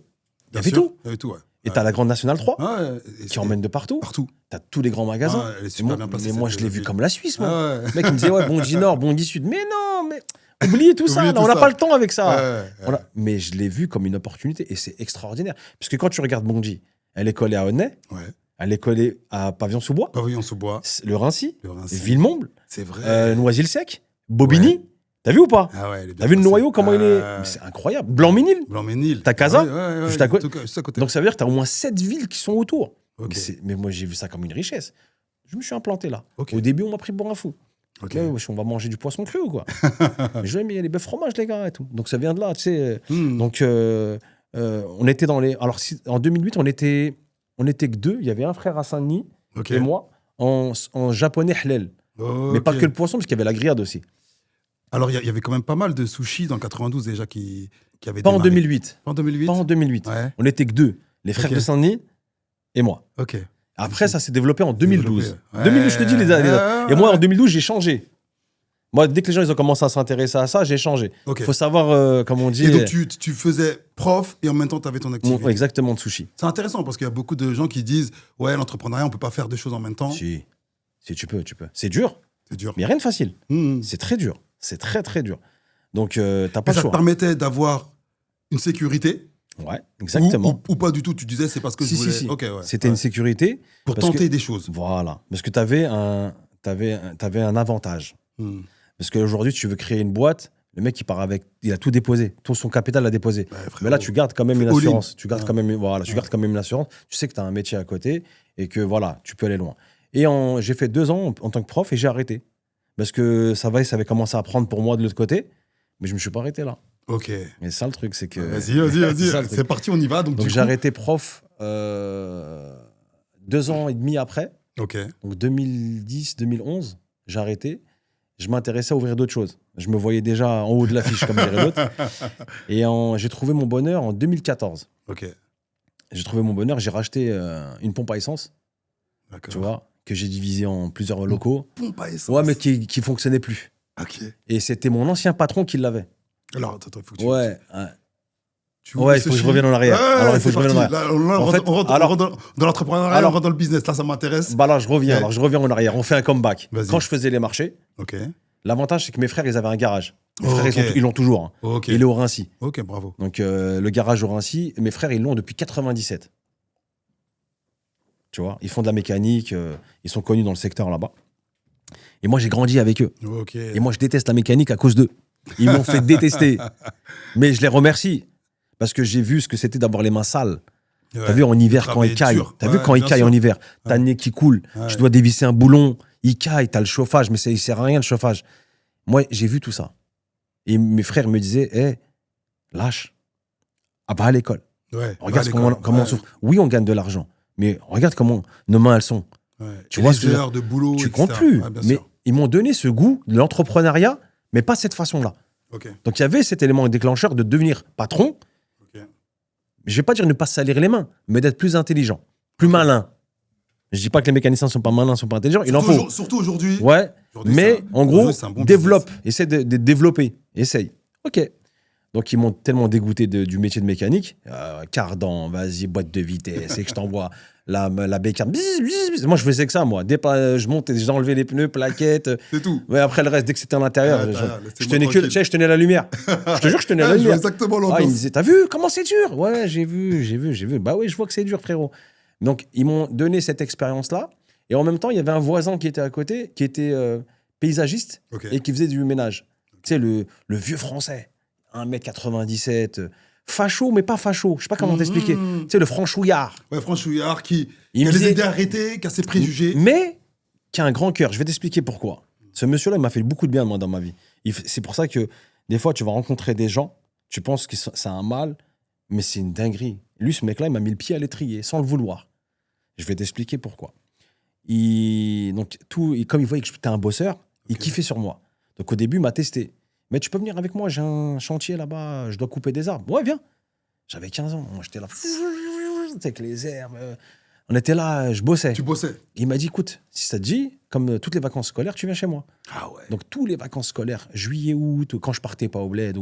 Il y avait tout. Il y avait tout, ouais. Et t'as la Grande Nationale 3, Ouais, et qui c'est emmène de partout. partout. T'as tous les grands magasins. Ouais, elle est Et super moi, bien placée, mais moi, je cette l'ai vu ville. comme la Suisse, moi. Ah ouais. Le mec, il me disait, ouais, Bondy Nord, Bondy Sud. Mais non, mais oubliez tout ça, Oubliez là, tout on n'a ça. pas le temps avec ça. Ouais, Voilà. Mais je l'ai vu comme une opportunité et c'est extraordinaire. Parce que quand tu regardes Bondy, elle est collée à Honnay, ouais. elle est collée à Pavillon-sous-Bois, Pavillon-sous-Bois. le Rincy, Le Rincy. Villemomble, C'est vrai. Noisy-le-Sec, Bobigny. Ouais. T'as vu ou pas? Ah ouais, elle est bien T'as vu le placée. noyau, comment il est? Ah, Mais c'est incroyable. Blanc-Ménil. Blanc-Ménil. T'as Casa, Ouais, juste à côté. Juste à côté. Donc ça veut dire que t'as au moins 7 villes qui sont autour. Ok. Mais moi, j'ai vu ça comme une richesse. Je me suis implanté là. Ok. Au début, on m'a pris pour un fou. Ok. Ouais, wesh, on va manger du poisson cru ou quoi? Mais je dis, mais il y a les bœufs fromages, les gars, et tout. Donc ça vient de là, tu sais. Hmm. Donc on était dans les. Alors en 2008, on était que 2. Il y avait un frère à Saint-Denis Ok. et moi en japonais halal. Mais pas Ok. que le poisson, parce qu'il y avait la grillade aussi. Alors, il y avait quand même pas mal de sushis dans 92 déjà qui avaient Pas en démarré. 2008. Pas en 2008. Pas en 2008. Ouais. On était que 2. Les frères Ok. de Saint-Denis et moi. Ok. Après, ça s'est développé en 2012. Ouais. 2012, je te dis les années. Ouais, Et moi, en ouais. 2012, j'ai changé. Moi, dès que les gens ils ont commencé à s'intéresser à ça, j'ai changé. Ok. Il faut savoir, comme on dit. Et donc, tu faisais prof et en même temps, tu avais ton activité. Exactement, de sushi. C'est intéressant parce qu'il y a beaucoup de gens qui disent ouais, l'entrepreneuriat, on peut pas faire deux choses en même temps. Si tu peux, tu peux. C'est dur, C'est dur. mais il n'y a rien de facile. Hmm. C'est très dur. C'est très, très dur. Donc, t'as pas Mais le ça te choix. permettait d'avoir une sécurité Ouais, exactement. ou pas du tout. Tu disais c'est parce que Si, je voulais. si, si. Ok, ouais. C'était Ouais. une sécurité. Pour parce tenter que- des choses. Voilà. Parce que t'avais un avantage. Hmm. Parce qu'aujourd'hui, tu veux créer une boîte, le mec, il a tout déposé. Tout son capital l'a déposé. Ouais, frérot. Mais là, tu gardes quand même une All-in. assurance. Tu gardes Ouais. quand même, voilà, tu gardes quand même une assurance. Tu sais que tu as un métier à côté et que voilà, tu peux aller loin. Et j'ai fait 2 ans en tant que prof et j'ai arrêté. Parce que ça avait commencé à prendre pour moi de l'autre côté. Mais je me suis pas arrêté là. Ok. Mais ça, le truc, c'est que. Vas-y. C'est ça, le truc. C'est parti, on y va. Donc Donc du j'ai coup... arrêté prof 2 ans et demi après. Ok. Donc 2010-2011, j'ai arrêté. Je m'intéressais à ouvrir d'autres choses. Je me voyais déjà en haut de l'affiche, comme dirait l'autre. Et j'ai trouvé mon bonheur en 2014. Ok. J'ai trouvé mon bonheur, j'ai racheté une pompe à essence, D'accord. tu vois, que j'ai divisée en plusieurs locaux. Pompe à essence. Ouais, mais qui fonctionnait plus. Ok. Et c'était mon ancien patron qui l'avait. Alors, attends, il faut que tu... Ouais. tu Ouais, ouvres il faut que je ce revienne en arrière. Ouais, Alors, il faut c'est que je revienne en parti. Là, on En rentre, fait, on rentre- alors- on rentre dans l'entrepreneuriat, alors- on rentre dans le business. Là, ça m'intéresse. Bah là, je reviens. Ouais. Alors, je reviens en arrière. On fait un comeback. Vas-y. Quand je faisais les marchés, Ok. l'avantage, c'est que mes frères, ils avaient un garage. Mes Oh, frères, ok. ils l'ont toujours. Hein. Ok. Il est au Rincy. Ok, bravo. Donc, le garage au Rincy, mes frères, ils l'ont depuis 97. Tu vois, ils font de la mécanique, ils sont connus dans le secteur là-bas. Et moi, j'ai grandi avec eux. Ok. Et moi, je déteste la mécanique à cause d'eux. Ils m'ont fait détester. Mais je les remercie. Parce que j'ai vu ce que c'était d'avoir les mains sales. Ouais. T'as vu en hiver quand Travailler il caille. dur. T'as vu Ouais, quand il bien caille sûr. en hiver. T'as Ouais. le nez qui coule. Ouais. Tu dois dévisser un boulon. Il caille, t'as le chauffage. Mais il sert à rien le chauffage. Moi, j'ai vu tout ça. Et mes frères me disaient, hé, lâche. Ah, va à l'école. Ouais. Regarde Va à comment l'école. on Ouais. souffre. Oui, on gagne de l'argent. Mais regarde comment nos mains, elles sont. Ouais. Tu Et vois les ce que je veux heures de boulot, Tu etc. comptes plus. Ouais, bien Mais sûr. ils m'ont donné ce goût de l'entrepreneuriat, mais pas cette façon-là. Ok. Donc il y avait cet élément déclencheur de devenir patron. Ok. Je vais pas dire ne pas se salir les mains, mais d'être plus intelligent, plus malin. Je dis pas que les mécaniciens sont pas malins, sont pas intelligents. Il en faut. Surtout aujourd'hui. Ouais. Aujourd'hui, Mais en gros, aujourd'hui, c'est un bon développe. business. Essaie de développer. Essaye. Ok. Donc ils m'ont tellement dégoûté du métier de mécanique. Cardan, vas-y, boîte de vitesse, et que je t'envoie la bécane. Bzz, bzz, bzz. Moi, je faisais que ça, moi. Je montais, j'enlevais les pneus, plaquettes. C'est tout. Ouais, après le reste, dès que c'était à l'intérieur, Ah, je laissez-moi tenais tranquille. je tenais la lumière. Je te jure, je tenais la Ouais, je vois lumière. exactement Ah, il me l'ambiance. disait, t'as vu comment c'est dur? Ouais, j'ai vu. Bah oui, je vois que c'est dur, frérot. Donc, ils m'ont donné cette expérience-là. Et en même temps, il y avait un voisin qui était à côté, qui était paysagiste Ok. et qui faisait du ménage. Tu sais, le vieux français, 1m97, facho, mais pas facho. Je sais pas comment t'expliquer. Tu sais, le franchouillard. Ouais, franchouillard qui Il a me les disait- idées arrêtées, qui a ses préjugés. Mais qui a un grand cœur. Je vais t'expliquer pourquoi. Ce monsieur-là, il m'a fait beaucoup de bien, moi, dans ma vie. C'est pour ça que des fois, tu vas rencontrer des gens, tu penses que c'est un mal, mais c'est une dinguerie. Lui, ce mec-là, il m'a mis le pied à l'étrier, sans le vouloir. Je vais t'expliquer pourquoi. Comme il voyait que j'étais un bosseur, il Ok. kiffait sur moi. Donc au début, il m'a testé. Mais tu peux venir avec moi, j'ai un chantier là-bas, je dois couper des arbres. Ouais, viens. J'avais 15 ans, moi j'étais là, avec les herbes. On était là, je bossais. Tu bossais. Il m'a dit, écoute, si ça te dit, comme toutes les vacances scolaires, tu viens chez moi. Ah ouais. Donc, tous les vacances scolaires, juillet, août, quand je partais pas au bled,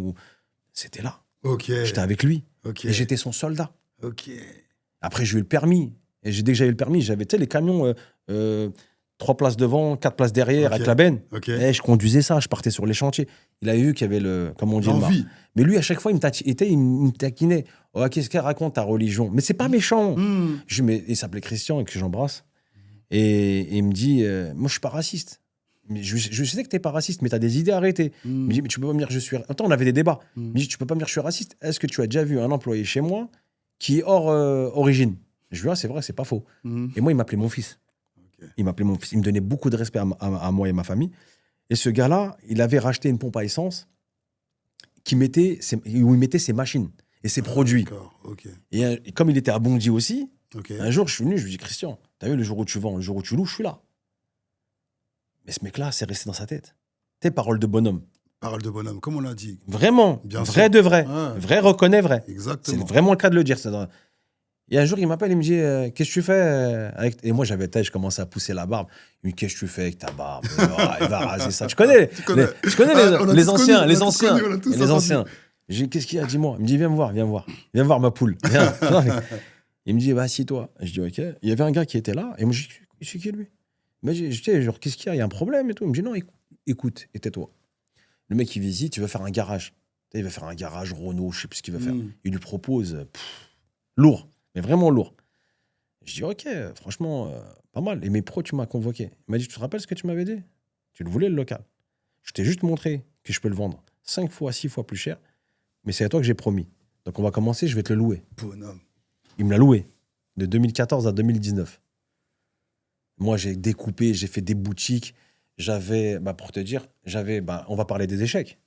c'était là. Ok. J'étais avec lui. Ok. Et j'étais son soldat. Ok. Après, j'ai eu le permis. Et dès que j'avais le permis, j'avais, tu sais, les camions, 3 places devant, 4 places derrière, Ok. avec la benne. Ok. Et je conduisais ça, je partais sur les chantiers. Il avait vu qu'il y avait comme on dit, le mar. L'envie. Mais lui, à chaque fois, il me taquinait. Oh, qu'est-ce qu'elle raconte, ta religion? Mais c'est pas méchant. Hmm. Il s'appelait Christian et que j'embrasse. Et il me dit, moi je suis pas raciste. Mais je sais que t'es pas raciste, mais t'as des idées arrêtées. Il me dit, mais tu peux pas me dire que je suis... Attends, on avait des débats. Il me dit, tu peux pas me dire que je suis raciste. Est-ce que tu as déjà vu un employé chez moi qui est hors origine? Je lui dis, ah, c'est vrai, c'est pas faux. Hmm. Et moi, il m'appelait mon fils. Ok. Il m'appelait mon fils. Il me donnait beaucoup de respect à moi et ma famille. Et ce gars-là, il avait racheté une pompe à essence où il mettait ses machines et ses produits. D'accord. Ok. Et comme il était à Bondy aussi, Ok. un jour, je suis venu, je lui dis, Christian, t'as vu, le jour où tu vends, le jour où tu loues, je suis là. Mais ce mec-là, c'est resté dans sa tête. Tes paroles de bonhomme. Parole de bonhomme, comme on l'a dit. Vraiment. Bien vrai sûr. de vrai. Ouais. Vrai reconnaît vrai. C'est Exactement. vraiment le cas de le dire. Et un jour, il m'appelle, il me dit, qu'est-ce que tu fais avec... Et moi, je commençais à pousser la barbe. Il me dit, qu'est-ce que tu fais avec ta barbe? Il va raser ça. Tu connais, connais. je connais On a les tous anciens, connu, les on a tous anciens, connu, on a tous les entendu. anciens. J'ai dit, qu'est-ce qu'il y a? Dis-moi. Il me dit, viens me voir. Viens voir ma poule. Viens. Il me dit, bah, assieds-toi. Je dis, ok. Il y avait un gars qui était là. Et moi, je dis, c'est qui lui? Il m'a dit, genre, qu'est-ce qu'il y a? Il y a un problème et tout. Il me dit, non, écoute, et tais-toi. Le mec, il visite, il veut faire un garage. Il va faire un garage Renault, je sais plus ce qu'il va faire. Il lui propose, lourd, mais vraiment lourd. Je dis, ok, franchement, pas mal. Et mais pourquoi tu m'as convoqué? Il m'a dit, tu te rappelles ce que tu m'avais dit? Tu le voulais, le local? Je t'ai juste montré que je peux le vendre 5 fois, 6 fois plus cher, mais c'est à toi que j'ai promis. Donc on va commencer, je vais te le louer. Bonhomme. Il me l'a loué de 2014 à 2019. Moi, j'ai découpé, j'ai fait des boutiques. J'avais, pour te dire, on va parler des échecs.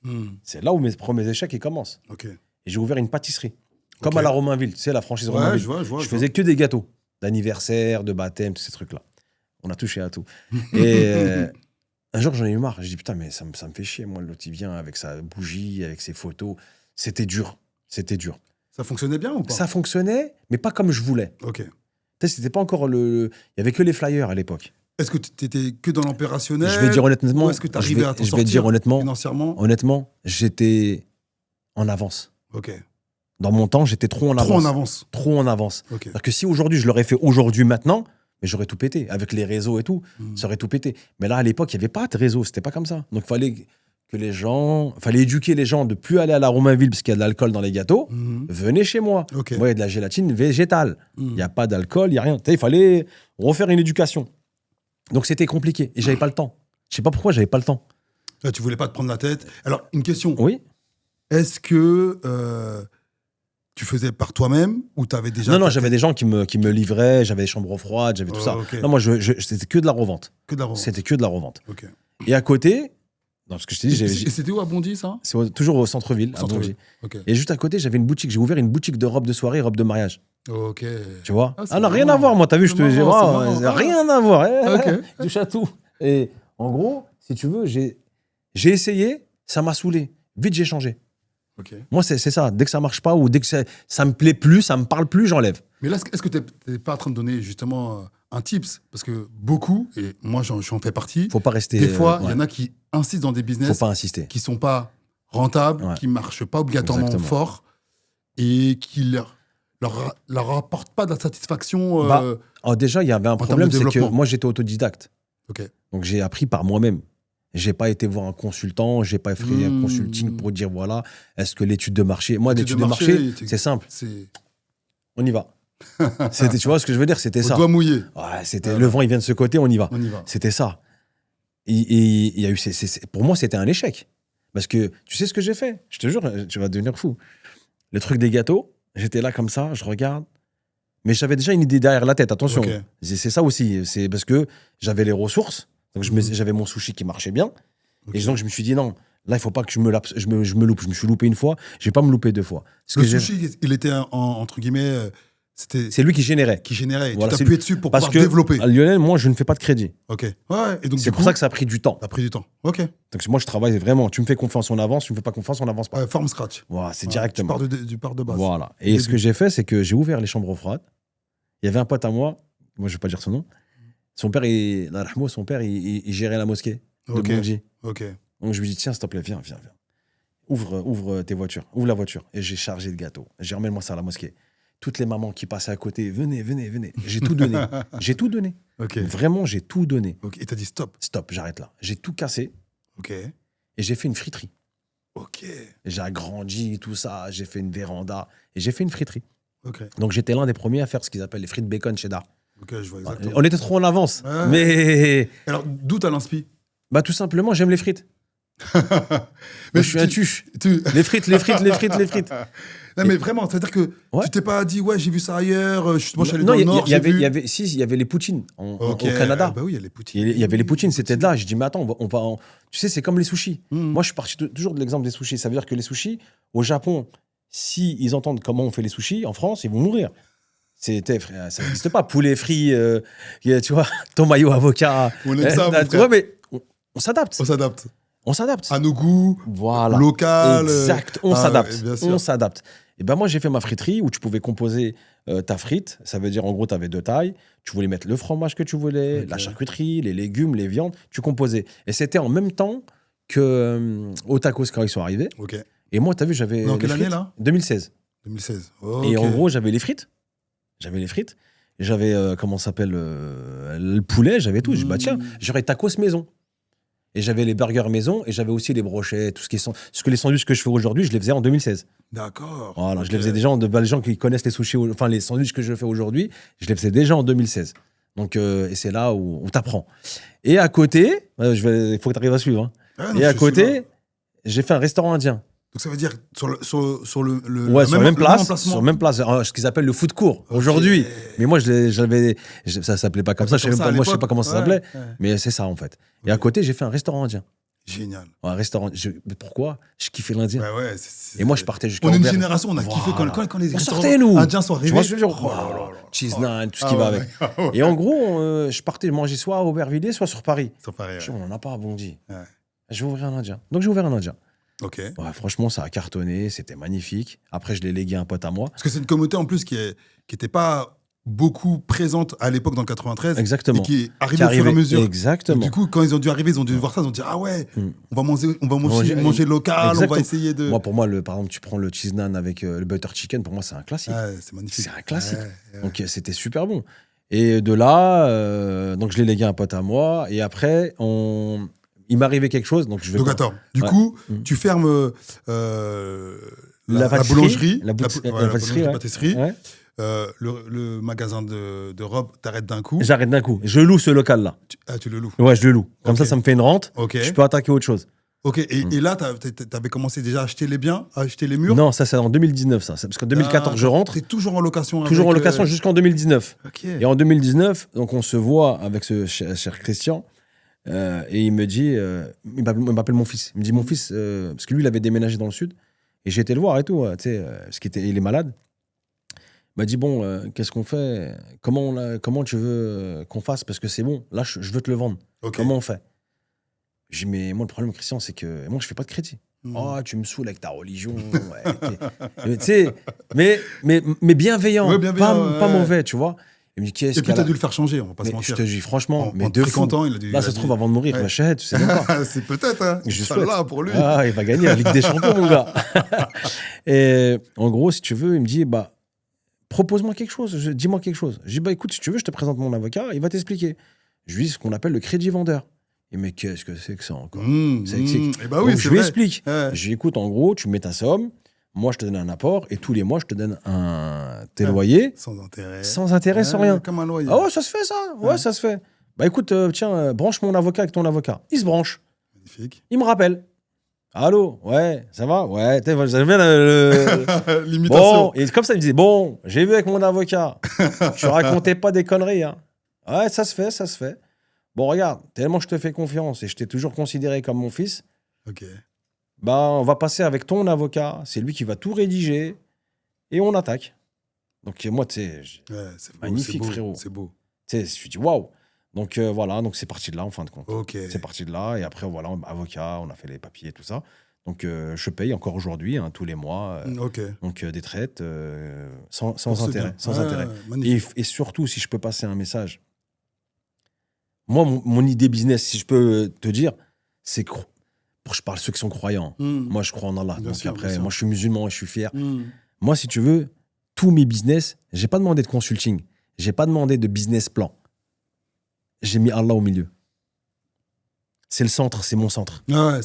C'est là où mes premiers échecs ils commencent. Ok. Et j'ai ouvert une pâtisserie. Comme Ok. à la Romainville, tu sais, la franchise Ouais, Romainville. je vois. Je faisais que des gâteaux d'anniversaire, de baptême, tous ces trucs-là. On a touché à tout. Et un jour, j'en ai eu marre. J'ai dit, putain, mais ça me fait chier, moi, l'autre, il vient avec sa bougie, avec ses photos. C'était dur. C'était dur. Ça fonctionnait bien ou pas? Ça fonctionnait, mais pas comme je voulais. Ok. Tu sais, c'était pas encore il y avait que les flyers à l'époque. Est-ce que tu étais que dans l'opérationnel? Je vais dire honnêtement. Ou est-ce que tu arrivais à t'en Je vais dire sortir honnêtement, financièrement? j'étais en avance. Ok. Dans mon temps, j'étais trop en avance. Trop en avance. Trop en avance. Ok. C'est-à-dire que si aujourd'hui, je l'aurais fait aujourd'hui, maintenant, mais j'aurais tout pété. Avec les réseaux et tout, ça aurait tout pété. Mais là, à l'époque, il n'y avait pas de réseau. C'était pas comme ça. Donc, fallait éduquer les gens de plus aller à la Romainville parce qu'il y a de l'alcool dans les gâteaux. Venez chez moi. Ok. Moi, il y a de la gélatine végétale. Il n'y a pas d'alcool, il n'y a rien. Tu sais, il fallait refaire une éducation. Donc, c'était compliqué. Et j'avais pas le temps. Je sais pas pourquoi, j'avais pas le temps. Là, tu voulais pas te prendre la tête. Alors, une question. Oui. Est-ce que tu faisais par toi-même ou tu avais déjà... Non, j'avais des gens qui me livraient, j'avais des chambres froides, j'avais tout ça. Ok. Non, moi, c'était que de la revente. Que de la revente. C'était que de la revente. Ok. Et à côté, non, parce que je t'ai dit, Et c'était où à Bondy, ça? c'est toujours au centre-ville, à Centre-ville. Bondy. Ok. Et juste à côté, j'avais une boutique. J'ai ouvert une boutique de robes de soirée, robes de mariage. Ok. Tu vois? Ah, c'est non, rien marrant. à voir, moi, t'as vu, C'est marrant, c'est marrant. rien à voir. Ok. Je touche à tout. Et en gros, si tu veux, j'ai essayé, ça m'a saoulé. Vite, j'ai changé. Ok. Moi, c'est ça. Dès que ça marche pas ou dès que ça me plaît plus, ça me parle plus, j'enlève. Mais là, est-ce que tu n'es pas en train de donner justement un tips? Parce que beaucoup, et moi j'en fais partie, Faut pas rester. des fois, il ouais. y en a qui insistent dans des Faut business pas insister. qui sont pas rentables, Ouais. qui marchent pas obligatoirement Exactement. fort et qui leur apportent pas de la satisfaction. Déjà, il y avait un termes problème, de c'est que développement. moi, j'étais autodidacte. Ok. Donc, j'ai appris par moi-même. J'ai pas été voir un consultant, j'ai pas fait un consulting pour dire voilà, est-ce que l'étude de marché. Moi, l'étude de marché, c'est simple. On y va. Tu vois ce que je veux dire? C'était ça. Au doigt mouillé. Ouais, c'était le vent, il vient de ce côté, on y va. On y va. C'était ça. Et il y a eu, pour moi, c'était un échec. Parce que tu sais ce que j'ai fait? Je te jure, tu vas devenir fou. Le truc des gâteaux, j'étais là comme ça, je regarde. Mais j'avais déjà une idée derrière la tête, attention. Ok. C'est ça aussi. C'est parce que j'avais les ressources. Donc j'avais mon sushi qui marchait bien. Ok. Et donc je me suis dit non, là, il faut pas que je me loupe. Je me suis loupé une fois, je vais pas me louper deux fois. Le sushi, il était entre guillemets, c'était c'est lui qui générait. qui générait. Voilà, tu c'est t'appuyais lui. dessus pour Parce pouvoir que développer. à Lionel, moi, je ne fais pas de crédit. Ok. Ouais. Et donc C'est pour ça que ça a pris du temps. ça a pris du temps. Ok. Donc moi, je travaille vraiment. Tu me fais confiance, on avance. Tu me fais pas confiance, on n'avance pas. Form scratch. Voilà, c'est Ouais, directement. Tu pars de base. Voilà. Et Début. ce que j'ai fait, c'est que j'ai ouvert les chambres froides. Il y avait un pote à moi, je vais pas dire son nom. Son père, il gérait la mosquée de Ok. Bondy. Ok. Donc je lui dis tiens, s'il te plaît, viens. Ouvre tes voitures, ouvre la voiture. Et j'ai chargé de gâteaux. J'ai remis moi ça à la mosquée. Toutes les mamans qui passaient à côté, venez. J'ai tout donné. J'ai tout donné. Ok. Vraiment, j'ai tout donné. Ok. Et t'as dit stop. Stop, j'arrête là. J'ai tout cassé Ok. et j'ai fait une friterie. Ok. Et j'ai agrandi tout ça, j'ai fait une véranda et j'ai fait une friterie. Ok. Donc j'étais l'un des premiers à faire ce qu'ils appellent les frites bacon cheddar. Ok, je vois exactement. On était trop en avance. Ouais. Mais Alors, d'où t'as l'inspi? tout simplement, j'aime les frites. Moi, je suis un tuche. Les frites. Non, mais vraiment, c'est-à-dire que Ouais. tu t'es pas dit, ouais, j'ai vu ça ailleurs, moi je suis allé Non, dans le Nord, il j'ai vu... y avait les poutines au Ok. Canada. Bah oui, il y a les poutines. Il y avait les poutines, c'était de là. Je dis, mais attends, tu sais, c'est comme les sushis. Mm. Moi, je suis parti toujours de l'exemple des sushis. Ça veut dire que les sushis, au Japon, si ils entendent comment on fait les sushis, en France, ils vont mourir. Ça n'existe pas. Poulet frit, tu vois, ton maillot avocat. On aime ça, mon tu frère. vois, mais on s'adapte. On s'adapte. On s'adapte. À nos goûts, Voilà. local. Exact. On ah, s'adapte. ouais, bien sûr. On s'adapte. Et ben moi, j'ai fait ma friterie où tu pouvais composer ta frite. Ça veut dire, en gros, tu avais deux tailles. Tu voulais mettre le fromage que tu voulais, Ok. la charcuterie, les légumes, les viandes. Tu composais. Et c'était en même temps que au tacos quand ils sont arrivés. Ok. Et moi, tu as vu, j'avais. Dans les quelle année, frites. là 2016. 2016. Et Ok. en gros, j'avais les frites. Et j'avais, comment ça s'appelle, le poulet, j'avais tout. Je dis, bah tiens, j'aurais tacos maison. Et j'avais les burgers maison et j'avais aussi les brochettes, tout ce qui est ce que les sandwichs que je fais aujourd'hui, je les faisais en 2016. D'accord. Voilà, Ok. je les faisais déjà les gens qui connaissent les sushis, enfin les sandwichs que je fais aujourd'hui, je les faisais déjà en 2016. Donc et c'est là où on t'apprend. Et à côté, il faut que tu arrives à suivre. Hein. Ah, non, Et à je suis là. côté, j'ai fait un restaurant indien. Donc ça veut dire sur le Ouais, sur la même place, emplacement. sur la même place, ce qu'ils appellent le food court aujourd'hui. Mais moi, ça s'appelait pas comme ça. Comme ça, à Moi, je sais l'époque. pas comment ça Ouais, s'appelait. ouais. Mais c'est ça en fait. Et à Ok. côté, j'ai fait un restaurant indien. Génial. Un restaurant. Mais pourquoi? Je kiffais l'indien. Ouais, ouais, Et moi, je partais jusqu'à On est une Aubervilliers. génération, on a kiffé Voilà. quand les On restaurants sortait, nous. indiens sont Tu arrivés. vois ce que je veux dire? Oh là là là. Cheese naan, tout ce Ah qui va ouais. avec. Ah ouais. Et en gros, je partais manger soit à Aubervilliers, soit sur Paris. Ça paraît, Je dis, on n'en a pas abondi. Ouais. Je vais ouvrir un indien. Donc, j'ai ouvert un indien. Ok. Ouais, franchement, ça a cartonné, c'était magnifique. Après, je l'ai légué à un pote à moi. Parce que c'est une communauté en plus qui était pas beaucoup présente à l'époque dans le 93. Exactement. Et qui est Qui arrivée au fur et à mesure. Exactement. Donc, du coup, quand ils ont dû arriver, ils ont dû voir ça, ils ont dit ah ouais, Mm. on va manger Manger- local, on Exactement. va essayer de. Moi, pour moi, par exemple, tu prends le cheese naan avec le butter chicken, pour moi, c'est un classique. Ouais, c'est magnifique. C'est un classique. Ouais. Donc, c'était super bon. Et de là, donc je l'ai légué à un pote à moi. Et après, il m'arrivait quelque chose. Donc, je vais Donc pas- attends, du Ouais. coup, Mm. tu fermes la pâtisserie, boulangerie, la ouais, pâtisserie, boulangerie, ouais. pâtisserie, Ouais. le magasin de robes, t'arrêtes d'un coup. J'arrête d'un coup. Je loue ce local-là. Tu le loues. Ouais, je le loue. Comme Ok. ça me fait une rente. Ok. Je peux attaquer autre chose. Ok. Et là, t'avais commencé déjà à acheter les biens, à acheter les murs. Non, ça, c'est en 2019, ça. C'est parce qu'en 2014, je rentre. T'es toujours en location. Toujours en avec, location jusqu'en 2019. Ok. Et en 2019, donc on se voit avec ce cher Christian, et il me dit, il m'appelle mon fils. Il me dit, mon fils, parce que lui, il avait déménagé dans le sud, et j'ai été le voir et tout, tu sais, parce il est malade. Il m'a dit, bon, qu'est-ce qu'on fait? Comment tu veux qu'on fasse? Parce que c'est bon, là, je veux te le vendre. Ok. Comment on fait? J'ai dit, mais moi, le problème, Christian, c'est que moi, je fais pas de crédit. Mm. Oh, tu me saoules avec ta religion. Ouais, mais tu sais, mais bienveillant, Ouais, bienveillant, pas ouais. mauvais, tu vois. Il me dit, qu'est-ce Et puis qu'elle t'as a... dû le faire changer, on va pas se Mais je mentir. te dis franchement, mais En de très fou. content, il a dû. Là, ça se trouve, avant de mourir, Ouais. la shahid, tu sais même pas. C'est peut-être, hein. Je Ça souhaite. là pour lui. Ah, il va gagner la Ligue des Champions, mon gars. Et en gros, si tu veux, il me dit, bah, propose-moi quelque chose, dis-moi quelque chose. Je dis, bah, écoute, si tu veux, je te présente mon avocat, il va t'expliquer. Je lui dis ce qu'on appelle le crédit vendeur. Et mais qu'est-ce que c'est que ça encore? C'est que Et bah oui, Donc, c'est je lui vrai. explique. Ouais. Je lui dis, écoute, en gros, tu mets ta somme, moi, je te donne un apport, et tous les mois, je te donne tes loyers, Sans intérêt. sans intérêt, sans Ouais, rien. Comme un loyer. Ah ouais, ça se fait, ça. Ouais, Ouais. ça se fait. Bah écoute, tiens, branche mon avocat avec ton avocat. Il se branche. Magnifique. Il me rappelle. Allô, ouais, ça va? Ouais, vous avez bien L'imitation. Bon, et comme ça, il me disait, bon, j'ai vu avec mon avocat, tu racontais pas des conneries, hein. Ouais, ça se fait, ça se fait. Bon, regarde, tellement je te fais confiance et je t'ai toujours considéré comme mon fils, Ok. bah, on va passer avec ton avocat, c'est lui qui va tout rédiger et on attaque. Donc, moi, tu sais, Ouais, c'est beau, Magnifique, c'est beau, frérot. C'est beau. je me suis dit, waouh. Donc, voilà, donc c'est parti de là, en fin de compte. Ok. C'est parti de là, et après, voilà, avocat, on a fait les papiers et tout ça. Donc, je paye encore aujourd'hui, hein, tous les mois, Ok. donc des traites sans Pour ce intérêt. bien. Sans Ouais, intérêt. Magnifique. Et surtout, si je peux passer un message, moi, mon idée business, si je peux te dire, c'est je parle ceux qui sont croyants. Moi, je crois en Allah. Bien Donc sûr, après, bien sûr. moi, je suis musulman et je suis fier. Mm. Moi, si tu veux, tous mes business, j'ai pas demandé de consulting. J'ai pas demandé de business plan. J'ai mis Allah au milieu. C'est le centre, c'est mon centre. Ouais,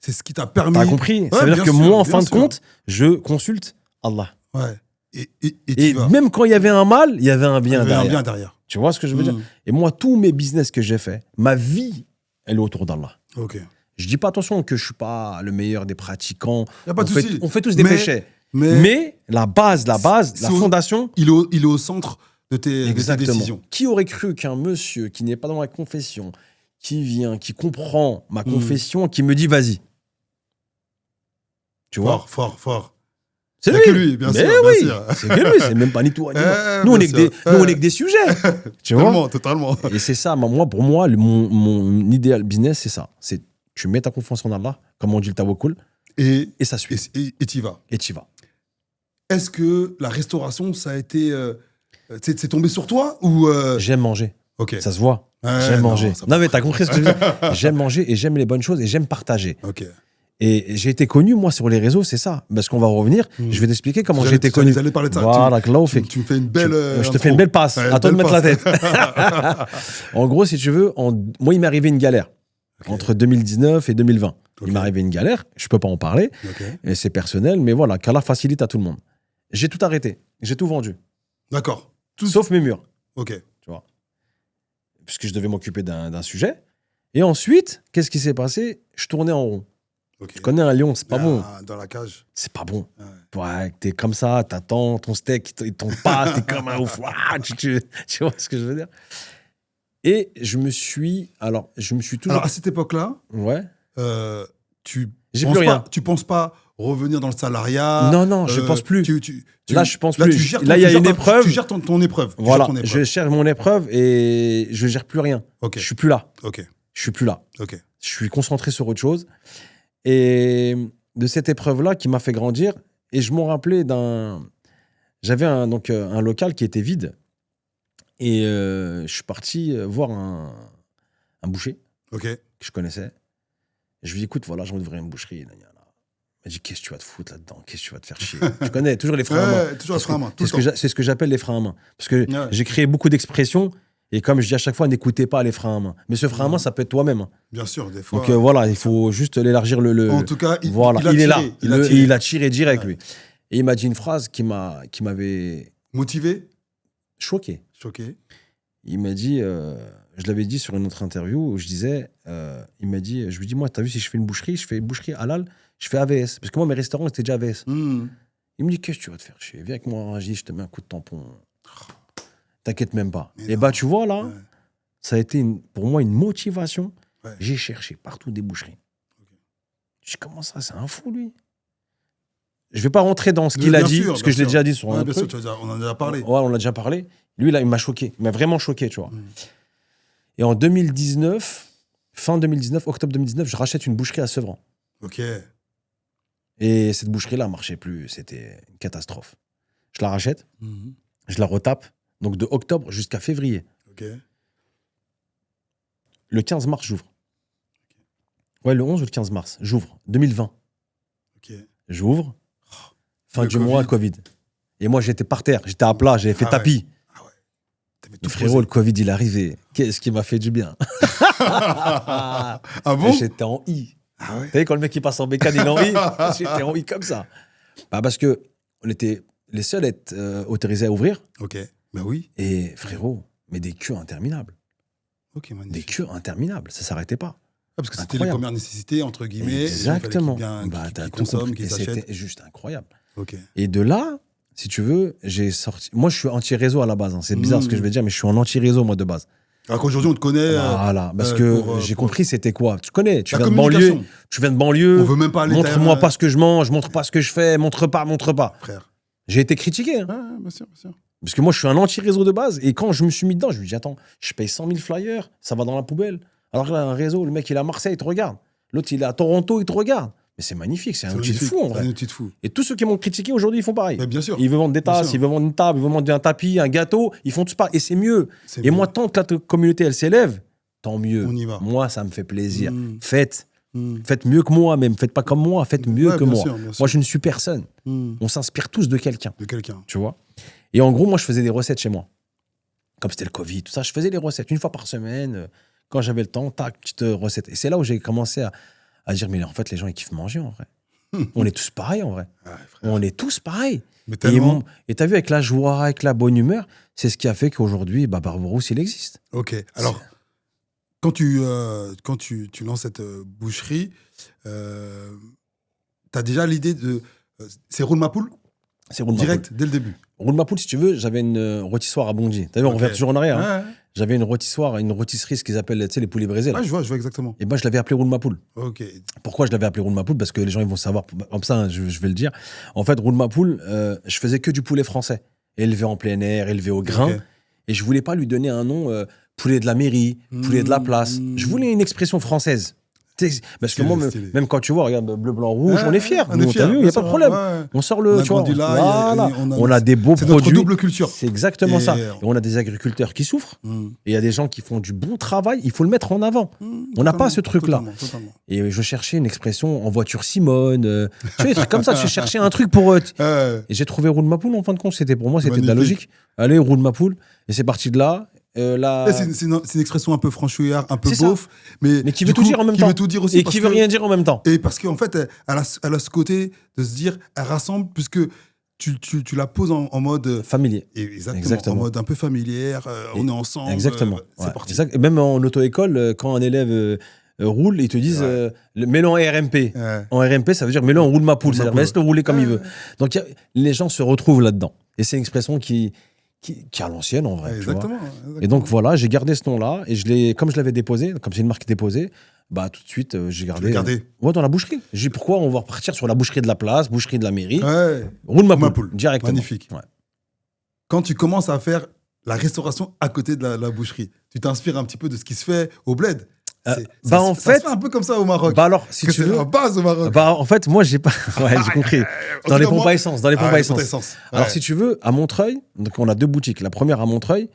c'est ce qui t'a permis. T'as compris? Ouais, Ça veut dire bien que sûr, moi, en bien fin de sûr. compte, je consulte Allah. Ouais. Et Et tu vas. même quand il y avait un mal, il y avait un bien Il y avait un derrière. bien derrière. Tu vois ce que je veux dire? Mm. Et moi, tous mes business que j'ai fait, ma vie, elle est autour d'Allah. Ok. Je dis pas attention que je suis pas le meilleur des pratiquants. Y a pas de souci. On fait tous des Mais- péchés. Mais, Mais la base, la C'est au- fondation, il est au centre de tes décisions. Qui aurait cru qu'un monsieur qui n'est pas dans la confession, qui vient, qui comprend ma confession, qui me dit vas-y. Tu vois? Fort. C'est Y a que lui, bien Mais sûr, oui, bien sûr. c'est que lui, c'est même pas ni toi ni moi. Nous, on bien est que des, sûr. nous, on est que des sujets. Tu vois? Totalement. Et c'est ça, pour moi, mon idéal business, c'est ça. C'est tu mets ta confiance en Allah, comme on dit le tawakkul, Et et ça suit. t'y vas. Et tu y vas. Est-ce que la restauration, ça a été. C'est tombé sur toi ou. J'aime manger. Ok. Ça se voit. Ouais, J'aime manger. ça Non, va. mais t'as compris ce que je veux dire. J'aime manger et j'aime les bonnes choses et j'aime partager. Ok. Et j'ai été connu, moi, sur les réseaux, c'est ça. Parce qu'on va revenir, je vais t'expliquer comment j'ai été J'allais- connu. j'allais parler de ça. Voilà, que là, on fait. Tu me fais une belle. Je te intro. fais une belle passe. Ouais, À toi de belle mettre la passe. tête. En gros, si tu veux, moi, il m'est arrivé une galère. Ok. Entre 2019 et 2020. Ok. Il m'est arrivé une galère. Je peux pas en parler. Ok. Et c'est personnel, mais voilà, qu'Allah facilite à tout le monde. J'ai tout arrêté. J'ai tout vendu. D'accord. Sauf mes murs. Ok. Tu vois. Puisque je devais m'occuper d'un sujet. Et ensuite, qu'est-ce qui s'est passé? Je tournais en rond. Ok. Tu connais un lion, c'est pas bon. Dans la cage. C'est pas bon. Ouais. Ouais, t'es comme ça, t'attends ton steak, il tombe pas, t'es comme un ouf. Tu vois ce que je veux dire? Et je me suis toujours. Alors, à cette époque-là, Ouais. tu J'ai penses plus rien. pas, tu penses pas revenir dans le salariat. Non, je pense plus. Là, je pense plus. Tu gères Là, il y a une épreuve. Tu gères ton épreuve. Tu Voilà, gères ton épreuve. je cherche mon épreuve et je gère plus rien. Ok. Je suis plus là. Ok. Je suis plus là. Ok. Je suis concentré sur autre chose. Et de cette épreuve-là qui m'a fait grandir, et je m'en rappelais d'un... J'avais un local qui était vide. Et je suis parti voir un boucher Ok. que je connaissais. Je lui ai dit, écoute, voilà, j'ai envie d'ouvrir une boucherie. Il m'a dit, qu'est-ce que tu vas te foutre là-dedans? Qu'est-ce que tu vas te faire chier? Tu connais toujours les freins à main. Toujours les freins à main. C'est ce que j'appelle les freins à main. Parce que Ouais. j'ai créé beaucoup d'expressions. Et comme je dis à chaque fois, n'écoutez pas les freins à main. Mais ce frein à main, ça peut être toi-même. Hein. Bien sûr, des fois. Donc voilà, il faut juste l'élargir. En tout cas, voilà, il a il est là. tiré, il a tiré. Il a tiré direct, Ouais. lui. Et il m'a dit une phrase qui m'avait Motivé, choqué. choqué. Il m'a dit, je l'avais dit sur une autre interview où je disais, il m'a dit, je lui dis, moi, t'as vu, si je fais une boucherie halal, je fais AVS. Parce que moi, mes restaurants, c'était déjà AVS. Il me dit, qu'est-ce que tu vas te faire chier? Viens avec moi, je te mets un coup de tampon. T'inquiète même pas. Mais Et non. bah, tu vois, là, Ouais. ça a été pour moi une motivation. Ouais. J'ai cherché partout des boucheries. Je dis, comment ça, c'est un fou, lui. Je vais pas rentrer dans ce qu'il a Bien dit, sûr, parce que bien je l'ai sûr. déjà dit sur un Ouais, bien sûr, truc. on en a déjà parlé. Ouais, on a déjà parlé. Lui, là, il m'a choqué. Il m'a vraiment choqué, tu vois. Et en 2019, fin 2019, octobre 2019, je rachète une boucherie à Sevran. Ok. Et cette boucherie-là marchait plus. C'était une catastrophe. Je la rachète, Mhm. je la retape. Donc de octobre jusqu'à février. Ok. Le 15 mars, j'ouvre. Ouais, le 11 ou le 15 mars, j'ouvre. 2020. Ok. J'ouvre. Fin Le du mois, Covid. Et moi, j'étais par terre. J'étais à plat. J'avais fait Ah ouais. tapis. T'avais Le tout frérot, le Covid, il est arrivé. Qu'est-ce qui m'a fait du bien? Ah bon? J'étais en I. Ah ouais. T'as vu, quand le mec il passe en bécane, il est en I. J'étais en I comme ça. Bah, parce que on était les seuls à être autorisés à ouvrir. Ok. Ben oui. Et frérot, mais des queues interminables. Ok, Des magnifique. queues interminables. Ça s'arrêtait pas. Ah, parce que c'était les Incroyable. premières nécessités, entre guillemets. Exactement. Bah, T'as qui tout consomment, compris. qui Et s'achètent. c'était juste incroyable. Ok. Et de là, si tu veux, j'ai sorti. Moi, je suis anti-réseau à la base. Hein. C'est bizarre ce que je vais dire, mais je suis en anti-réseau, moi, de base. Alors qu'aujourd'hui, on te connaît. Voilà. Parce que pour, j'ai pour- compris, c'était quoi? Tu connais, tu La viens de banlieue. communication. Tu viens de banlieue. On veut même pas aller Montre-moi derrière, pas ce que je mange, montre pas ce que je fais, montre pas. Frère. J'ai été critiqué. Hein. Ouais, bien sûr, bien sûr. Parce que moi, je suis un anti-réseau de base. Et quand je me suis mis dedans, je me dis, attends, je paye 100 000 flyers, ça va dans la poubelle. Alors que là, un réseau, le mec, il est à Marseille, il te regarde. L'autre, il est à Toronto, il te regarde. Mais c'est magnifique, c'est un outil de fou, en C'est vrai. un outil de fou. Et tous ceux qui m'ont critiqué aujourd'hui, ils font pareil. Mais bien sûr. Ils veulent vendre des Bien tasses, sûr. ils veulent vendre une table, ils veulent vendre un tapis, un gâteau. Ils font tout ça. Et c'est mieux. C'est Et bien. moi, tant que la communauté, elle s'élève, tant mieux. On y va. Moi, ça me fait plaisir. Mm. Faites. Mm. Faites mieux que moi, même. Faites pas comme moi, faites mieux Ouais, que bien moi. sûr, bien sûr. Moi, je ne suis personne. Mm. On s'inspire tous de quelqu'un, De quelqu'un. tu vois. Et en gros, moi, je faisais des recettes chez moi. Comme c'était le Covid, tout ça, je faisais des recettes une fois par semaine. Quand j'avais le temps, tac, petite recette. Et c'est là où j'ai commencé à dire, mais en fait, les gens, ils kiffent manger, en vrai. On est tous pareils, en vrai. Ouais, frère. On est tous pareils. Mais Et tellement. t'as vu, avec la joie, avec la bonne humeur, c'est ce qui a fait qu'aujourd'hui, Barbarousse, il existe. Ok. Alors, quand tu lances cette boucherie, t'as déjà l'idée de. C'est roule ma poule C'est Roule ma direct, dès le début. poule. Roule ma poule, si tu veux, j'avais une rôtissoire à Bondy. T'as vu, on revient toujours en arrière. Hein. Ouais. J'avais une rôtissoire, une rôtisserie, ce qu'ils appellent, tu sais, les poulets brisés. Là. Ouais, je vois exactement. Et ben, je l'avais appelé Roule ma poule. Ok. Pourquoi je l'avais appelé Roule ma poule? Parce que les gens, ils vont savoir, comme ça, hein, je vais le dire. En fait, Roule ma poule, je faisais que du poulet français. Élevé en plein air, élevé au grain. Ok. Et je voulais pas lui donner un nom poulet de la mairie, poulet de la place. Je voulais une expression française. Parce que Stylé, moi, stylé. même quand tu vois, regarde, bleu, blanc, rouge, on est fiers. On Nous, est t'as fiers. vu, il n'y a bien pas de sûr, problème. ouais. On sort On le. a Tu vois, grandi là, voilà. et On a des beaux C'est notre produits. double culture. C'est exactement Et- ça. Et on a des agriculteurs qui souffrent. Mm. Et il y a des gens qui font du bon travail. Il faut le mettre en avant. On n'a pas ce truc-là. Totalement. Et je cherchais une expression en voiture Simone. Tu vois, des trucs comme ça. Je cherchais un truc pour. Et j'ai trouvé Roule ma poule, en fin de compte. C'était pour moi, c'était de la Magnifique. logique. Allez, Roule ma poule. Et c'est parti de là. C'est une expression un peu franchouillard, un peu C'est ça. beauf, mais Mais qui du veut tout coup, dire en même qui temps. veut tout dire aussi. Et parce qui veut que- rien dire en même temps. Et parce qu'en fait, elle a ce côté de se dire, elle rassemble, puisque tu la poses en mode. Familier. Exactement. En mode un peu familière, on est ensemble. Exactement. C'est parti. Et même en auto-école, quand un élève roule, ils te disent mets-le en RMP. Ouais. En RMP, ça veut dire mets-le en roule ma poule. C'est-à-dire laisse-le rouler comme il veut. Donc les gens se retrouvent là-dedans. Et c'est une expression qui est à l'ancienne en vrai. Exactement. Et donc voilà, j'ai gardé ce nom-là. Et comme je l'avais déposé, comme c'est une marque déposée, bah tout de suite, j'ai gardé. Dans la boucherie. J'ai dit pourquoi on va repartir sur la boucherie de la place, boucherie de la mairie. Ouais. Roule ma poule. Directement. Magnifique. Ouais. Quand tu commences à faire la restauration à côté de la boucherie, tu t'inspires un petit peu de ce qui se fait au bled. En fait, ça se fait un peu comme ça au Maroc. Bah alors, si tu veux, c'est la base au Maroc. Bah en fait, moi j'ai pas. Ouais, j'ai compris. Dans les pompes à essence, Ouais. Alors si tu veux, à Montreuil, donc on a 2 boutiques. La première à Montreuil,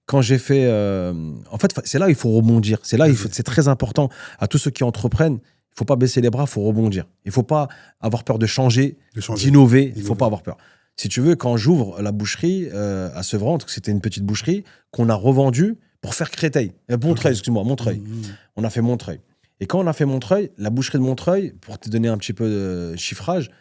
quand j'ai fait, en fait, c'est là où il faut rebondir. C'est là, c'est très important à tous ceux qui entreprennent. Il faut pas baisser les bras, il faut rebondir. Il faut pas avoir peur de changer, d'innover. Il faut pas avoir peur. Si tu veux, quand j'ouvre la boucherie à Sevran, c'était une petite boucherie qu'on a revendue pour faire Créteil. Montreuil, excuse-moi, Montreuil. On a fait Montreuil. Et quand on a fait Montreuil, la boucherie de Montreuil, pour te donner un petit peu de chiffrage,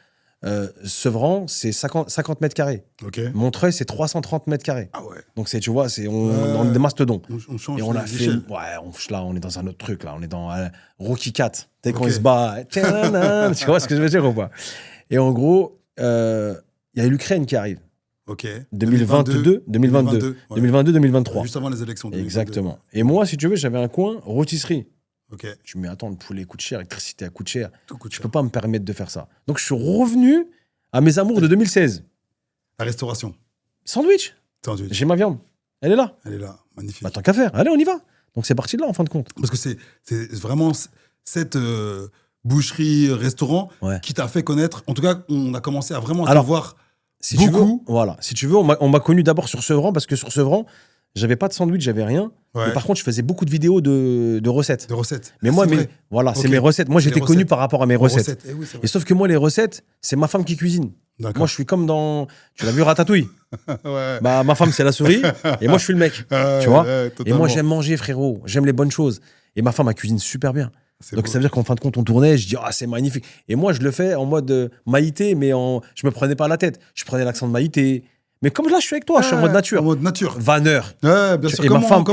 Sevran, c'est 50 mètres carrés. Okay. Montreuil, c'est 330 mètres carrés. Ah ouais. Donc, tu vois, on est des mastodons. On change. Et on a fait. Là, on est dans un autre truc. Là, on est dans Rocky 4. Dès qu'on se bat. Tu vois ce que je veux dire ou pas? Et en gros, il y a l'Ukraine qui arrive. Ok. 2022, 2023. Juste avant les élections. 2022. Exactement. Et moi, si tu veux, j'avais un coin rôtisserie. Ok. Tu me dis, attends, le poulet coûte cher, l'électricité coûte cher. Tout coûte cher. Je peux pas me permettre de faire ça. Donc, je suis revenu à mes amours de 2016. La restauration. Sandwich. J'ai ma viande. Elle est là. Magnifique. Bah, tant qu'à faire. Allez, on y va. Donc, c'est parti de là, en fin de compte. Parce que c'est vraiment cette boucherie, restaurant qui t'a fait connaître. En tout cas, on a commencé à vraiment te voir beaucoup. Si tu veux, on m'a connu d'abord sur Sevran, parce que sur Sevran, j'avais pas de sandwich, j'avais rien. Ouais. Mais par contre, je faisais beaucoup de vidéos de recettes. Mais moi, c'est mes recettes. Moi, j'étais connu par rapport à mes recettes. Et sauf que moi, les recettes, c'est ma femme qui cuisine. Moi, je suis comme dans... Tu l'as vu, Ratatouille. Ouais. Bah, ma femme, c'est la souris. Et moi, je suis le mec. Tu vois. Et moi, j'aime manger, frérot. J'aime les bonnes choses. Et ma femme, elle cuisine super bien. Donc, ça veut dire qu'en fin de compte, on tournait. Je dis, c'est magnifique. Et moi, je le fais en mode Maïté, mais je me prenais pas la tête. Je prenais l'accent de Maïté. Mais comme là, je suis avec toi, je suis en mode nature. En mode nature. Vanneur. Ouais, bien sûr. Et ma femme,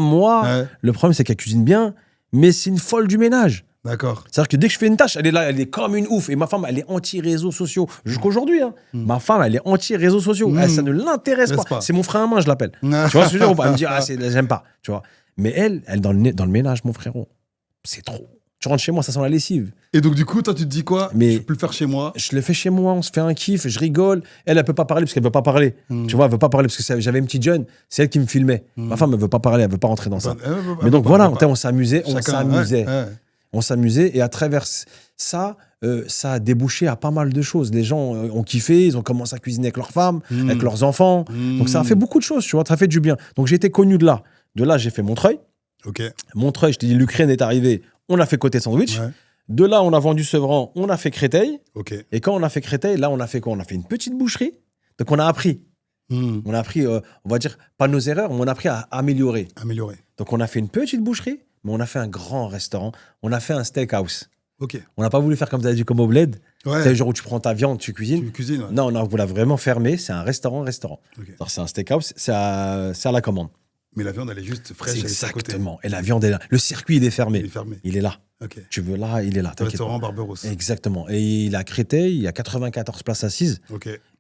moi, le problème, c'est qu'elle cuisine bien, mais c'est une folle du ménage. D'accord. C'est-à-dire que dès que je fais une tâche, elle est là, elle est comme une ouf. Et ma femme, elle est anti-réseaux sociaux. Jusqu'aujourd'hui, ma femme, elle est anti-réseaux sociaux. Ça ne l'intéresse pas. C'est mon frein à main, je l'appelle. Tu vois ce que je veux dire ou pas? Elle me dit, j'aime pas. Tu vois. Mais elle dans le ménage, mon frérot, c'est trop. Tu rentres chez moi, ça sent la lessive. Et donc, du coup, toi, tu te dis quoi? Je peux le faire chez moi. Je le fais chez moi, on se fait un kiff, je rigole. Elle peut pas parler parce qu'elle veut pas parler. Tu vois, elle veut pas parler parce que j'avais une petite jeune, c'est elle qui me filmait. Ma femme, elle veut pas parler, elle veut pas rentrer dans ça. Mais donc voilà, on s'amusait, on s'amusait. Et à travers ça, ça a débouché à pas mal de choses. Les gens ont kiffé, ils ont commencé à cuisiner avec leurs femmes, avec leurs enfants. Donc ça a fait beaucoup de choses, tu vois, ça a fait du bien. Donc j'ai été connu de là. De là, j'ai fait Montreuil. Montreuil, je te dis, l'Ukraine est arrivée. On a fait côté sandwich. Ouais. De là, on a vendu Sevran, on a fait Créteil. Et quand on a fait Créteil, là, on a fait quoi? On a fait une petite boucherie. Donc, on a appris. On a appris, on va dire, pas nos erreurs, mais on a appris à améliorer. Donc, on a fait une petite boucherie, mais on a fait un grand restaurant. On a fait un steakhouse. On n'a pas voulu faire comme tu as dit, comme au bled. C'est le genre où tu prends ta viande, tu cuisines. Non, on voulait vraiment fermer. C'est un restaurant. C'est un steakhouse, c'est à la commande. Mais la viande, elle est juste fraîche. Exactement. Et la viande est là. Le circuit, il est fermé. Il est là. Tu veux là, il est là. Restaurant Barberos. Exactement. Et il est à Créteil, il y a 94 places assises.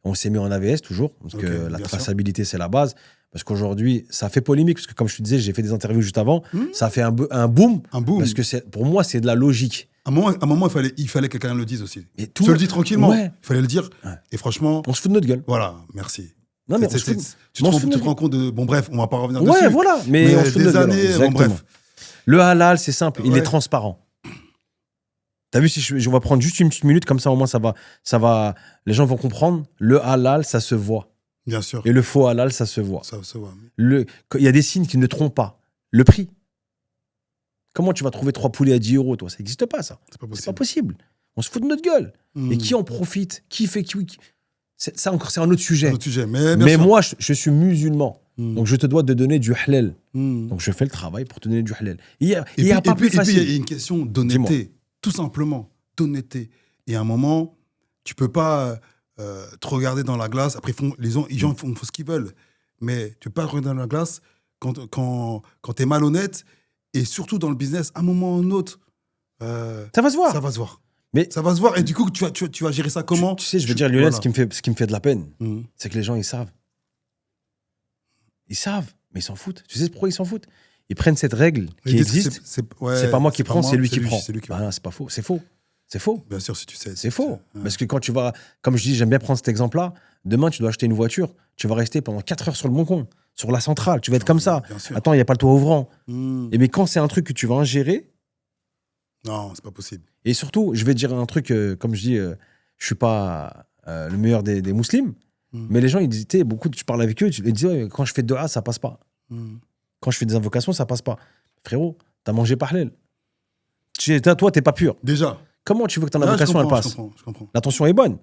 On s'est mis en AVS toujours, parce que la traçabilité, c'est la base. Parce qu'aujourd'hui, ça fait polémique, parce que comme je te disais, j'ai fait des interviews juste avant, ça a fait un boom. Parce que pour moi, c'est de la logique. À un moment, il fallait que quelqu'un le dise aussi. Je te le dis tranquillement. Il fallait le dire. Et franchement... On se fout de notre gueule. Voilà, merci. Non, mais tu te rends compte de... Bon, bref, on va pas revenir dessus. Ouais, voilà. Mais on se fout de notre gueule. Bon, bref. Le halal, c'est simple. Il est transparent. T'as vu, si on va prendre juste une petite minute, comme ça, au moins, ça va... Les gens vont comprendre. Le halal, ça se voit. Bien sûr. Et le faux halal, ça se voit. Ça se voit. Il y a des signes qui ne trompent pas. Le prix. Comment tu vas trouver 3 poulets à 10 €, toi? Ça n'existe pas, ça. C'est pas possible. On se fout de notre gueule. Et qui en profite? Qui fait qui? C'est un autre sujet. Mais moi, je suis musulman. Donc, je te dois de donner du halal. Donc, je fais le travail pour te donner du halal. Il y a pas plus facile. Et puis, il y a une question d'honnêteté. Tout simplement, d'honnêteté. Et à un moment, tu peux pas te regarder dans la glace. Après, les gens font ce qu'ils veulent. Mais tu peux pas te regarder dans la glace quand tu es malhonnête. Et surtout dans le business, à un moment ou un autre, Ça va se voir. ça va se voir. Mais Ça va se voir. Et du coup, tu vas gérer ça comment? tu sais, je veux dire, Lionel, voilà. ce qui me fait de la peine, Mhm. c'est que les gens, ils savent. Ils savent, mais ils s'en foutent. Tu sais pourquoi ils s'en foutent? Ils prennent cette règle Ils qui disent que existe. ouais, C'est pas moi qui prends, c'est lui qui prend. C'est lui qui Bah non, c'est pas faux. C'est faux. C'est faux. Bien sûr, si tu sais. C'est faux. Ouais. Parce que quand tu vas, comme je dis, j'aime bien prendre cet exemple-là. Demain, tu dois acheter une voiture. Tu vas rester pendant 4 heures sur le bon coin, sur la centrale. Tu vas être comme ça. Bien sûr. Attends, il n'y a pas le toit ouvrant. Mhm. Et mais quand c'est un truc que tu vas ingérer, Non, c'est pas possible. et surtout, je vais te dire un truc, comme je dis, je suis pas le meilleur des musulmans, mais les gens, ils disaient, beaucoup, tu parles avec eux, ils disaient, ouais, quand je fais 2A, ça passe pas. Mhm. Quand je fais des invocations, ça passe pas. Frérot, t'as mangé parlel. Toi, t'es pas pur. Déjà. Comment tu veux que ton Là, invocation, elle passe? Je comprends. L'intention est bonne.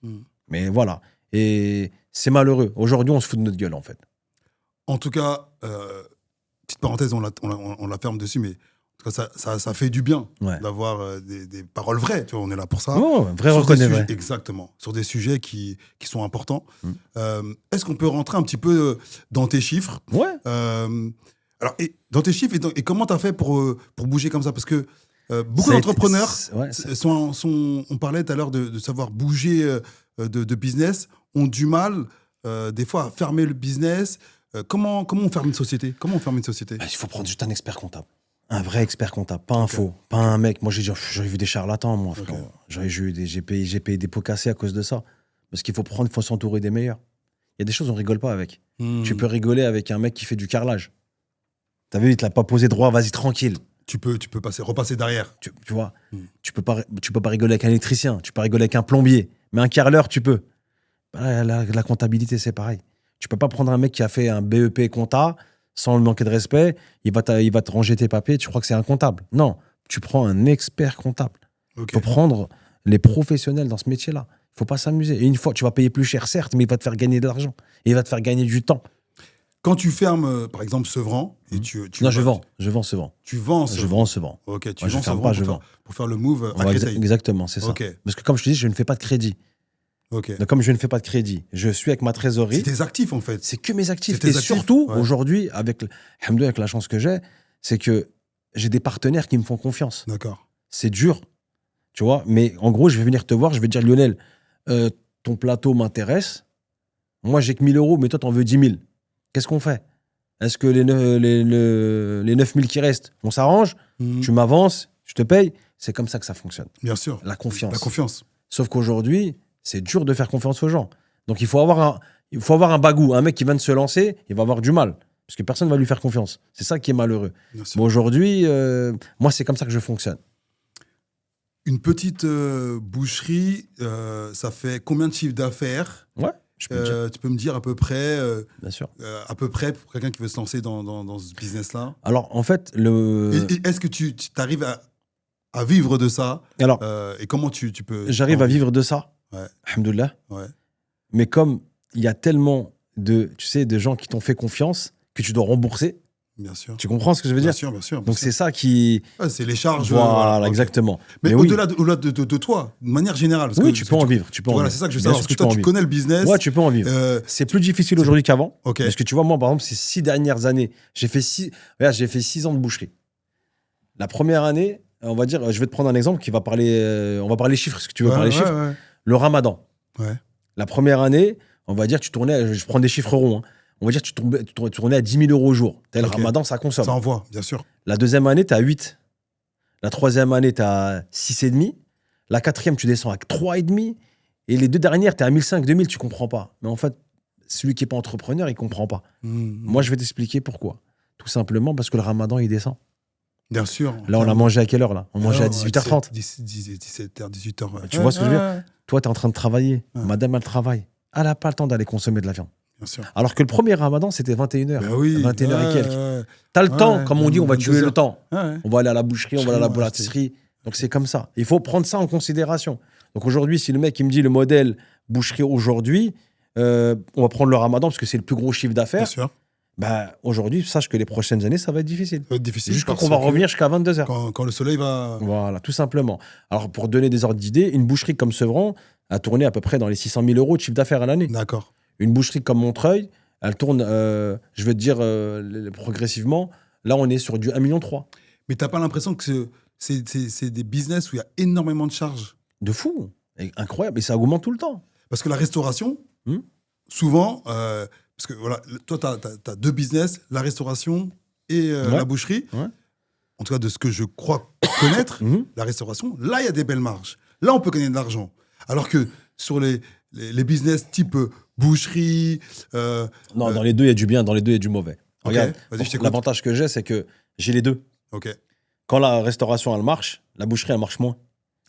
Mhm. Mais voilà. Et c'est malheureux. Aujourd'hui, on se fout de notre gueule, en fait. En tout cas, petite parenthèse, on la ferme dessus, mais en tout cas, ça fait du bien Ouais. d'avoir des paroles vraies. Tu vois, on est là pour ça. Oh, vrai Sur des reconnaît sujets- vrai. Exactement. Sur des sujets qui sont importants. Mm. Est-ce qu'on peut rentrer un petit peu dans tes chiffres? Ouais. Alors, dans tes chiffres, et comment tu as fait pour bouger comme ça? Parce que beaucoup Ça a été- d'entrepreneurs, ouais, on parlait tout à l'heure de savoir bouger de business, ont du mal des fois à fermer le business. Comment on ferme une société? Bah, il faut prendre juste un expert comptable. Un vrai expert comptable, pas un faux, pas un mec. Moi, j'ai vu des charlatans, moi, frère. J'ai payé des pots cassés à cause de ça. Parce qu'il faut s'entourer des meilleurs. Il y a des choses, on rigole pas avec. Tu peux rigoler avec un mec qui fait du carrelage. T'as vu, il te l'a pas posé droit, vas-y, tranquille. Tu peux repasser derrière. Tu vois, tu peux pas rigoler avec un électricien, tu peux rigoler avec un plombier, mais un carreleur, tu peux. Bah, la comptabilité, c'est pareil. Tu peux pas prendre un mec qui a fait un BEP compta sans lui manquer de respect, il va te ranger tes papiers, tu crois que c'est un comptable. Non, tu prends un expert comptable. Il Ok. faut prendre les professionnels dans ce métier-là. Il faut pas s'amuser. Et une fois, tu vas payer plus cher, certes, mais il va te faire gagner de l'argent. Et il va te faire gagner du temps. Quand tu fermes, par exemple, Sevran, et tu Non, je vends Sevran. Tu vends Je Sevran. vends Sevran. Ok, tu Moi, je vends ferme Sevran pas, pour je faire- vends. pour faire le move à Ouais, Créteil. exactement, c'est ça. Ok, Parce que comme je te dis, je ne fais pas de crédit. ok. Donc, comme je ne fais pas de crédit, je suis avec ma trésorerie. C'est tes actifs, en fait. C'est que mes actifs. C'est tes Et actifs, surtout, ouais. aujourd'hui, alhamdoulilah, avec la chance que j'ai, c'est que j'ai des partenaires qui me font confiance. D'accord. C'est dur, tu vois. Mais en gros, je vais venir te voir, je vais te dire, Lionel, ton plateau m'intéresse. Moi, j'ai que 1 000 euros, mais toi, t'en veux 10 000. Qu'est-ce qu'on fait? Est-ce que les 9 000 qui restent, on s'arrange? Mhm. Tu m'avances, je te paye? C'est comme ça que ça fonctionne. Bien sûr. La confiance. La confiance. Sauf qu'aujourd'hui, c'est dur de faire confiance aux gens. Donc, il faut avoir un bagou. Un mec qui vient de se lancer, il va avoir du mal. Parce que personne ne va lui faire confiance. C'est ça qui est malheureux. Bien sûr. Mais aujourd'hui, moi, c'est comme ça que je fonctionne. Une petite boucherie, ça fait combien de chiffres d'affaires? Ouais, je peux te dire, Tu peux me dire à peu près bien sûr. pour quelqu'un qui veut se lancer dans ce business-là? Alors, en fait, Et est-ce que tu arrives à vivre de ça? alors, Et comment tu peux... j'arrive à vivre de ça. Ouais. Alhamdoulilah. Ouais. Mais comme il y a tellement de gens qui t'ont fait confiance que tu dois rembourser, Bien sûr. tu comprends ce que je veux Bien dire? sûr, bien sûr. Donc, c'est ça qui... Ouais, c'est les charges. Voilà, ok. exactement. Mais oui. au-delà de toi, de manière générale. parce Oui, que- tu parce peux que en vivre. Tu peux en Voilà, vivre. c'est ça que je veux Bien savoir. sûr Parce que que tu peux toi, en tu vivre. connais le business. Ouais, tu peux en vivre. C'est plus difficile aujourd'hui qu'avant. Ok. Parce que tu vois, moi, par exemple, ces 6 dernières années, j'ai fait 6 ans de boucherie. La première année, on va dire, je vais te prendre un exemple qui va parler, on va parler chiffres, est-ce que tu veux parler chiffres? Ouais. Le ramadan. Ouais. La première année, on va dire, tu tournais, je prends des chiffres ronds, hein. On va dire, tu tournais à 10 000 euros au jour. Tel Ok. ramadan, ça consomme. Ça envoie, bien sûr. La deuxième année, tu as 8. La troisième année, tu as 6,5. La quatrième, tu descends à 3,5. Et les 2 dernières, tu es à 1500, 2000, tu comprends pas. Mais en fait, celui qui n'est pas entrepreneur, il comprend pas. Moi, je vais t'expliquer pourquoi. Tout simplement parce que le ramadan, il descend. Bien sûr. Là, on a mangé à quelle heure, là? On mangeait à 18h30. 17h, 18h. Tu vois ce que je veux dire? dire? Toi, tu es en train de travailler. Ouais. Madame, elle travaille. Elle n'a pas le temps d'aller consommer de la viande. Bien sûr. Alors que le premier ramadan, c'était 21h. Ben oui. 21h et quelques. Ouais. T'as le Ouais, temps, comme on dit, on va 22 tuer le heures. temps. Ouais. On va aller à la boucherie, on va aller à la Ouais, pâtisserie. Donc c'est comme ça. Il faut prendre ça en considération. Donc aujourd'hui, si le mec il me dit le modèle boucherie aujourd'hui, on va prendre le ramadan parce que c'est le plus gros chiffre Bien d'affaires. sûr. Bah, aujourd'hui, sache que les prochaines années, ça va être difficile. Ça va être difficile. Jusqu'à parce qu'on va que revenir jusqu'à 22h. Quand le soleil va. Voilà, tout simplement. Alors, pour donner des ordres d'idée, une boucherie comme Sevran a tourné à peu près dans les 600 000 euros de chiffre d'affaires à l'année. D'accord. Une boucherie comme Montreuil, elle tourne, je vais te dire, progressivement. Là, on est sur du 1,3 million. Mais t'as pas l'impression que c'est des business où il y a énormément de charges? De fou. Et incroyable. Et ça augmente tout le temps. Parce que la restauration, Hmm. souvent, parce que voilà, toi, tu as deux business, la restauration et Ouais. la boucherie. Ouais. En tout cas, de ce que je crois connaître, Mhm. la restauration, là, il y a des belles marges. Là, on peut gagner de l'argent. Alors que sur les business type boucherie, Non, dans les deux, il y a du bien, dans les deux, il y a du mauvais. Ok, Regarde, vas-y, je t'écoute. l'avantage que j'ai, c'est que j'ai les deux. ok, Quand la restauration, elle marche, la boucherie, elle marche moins.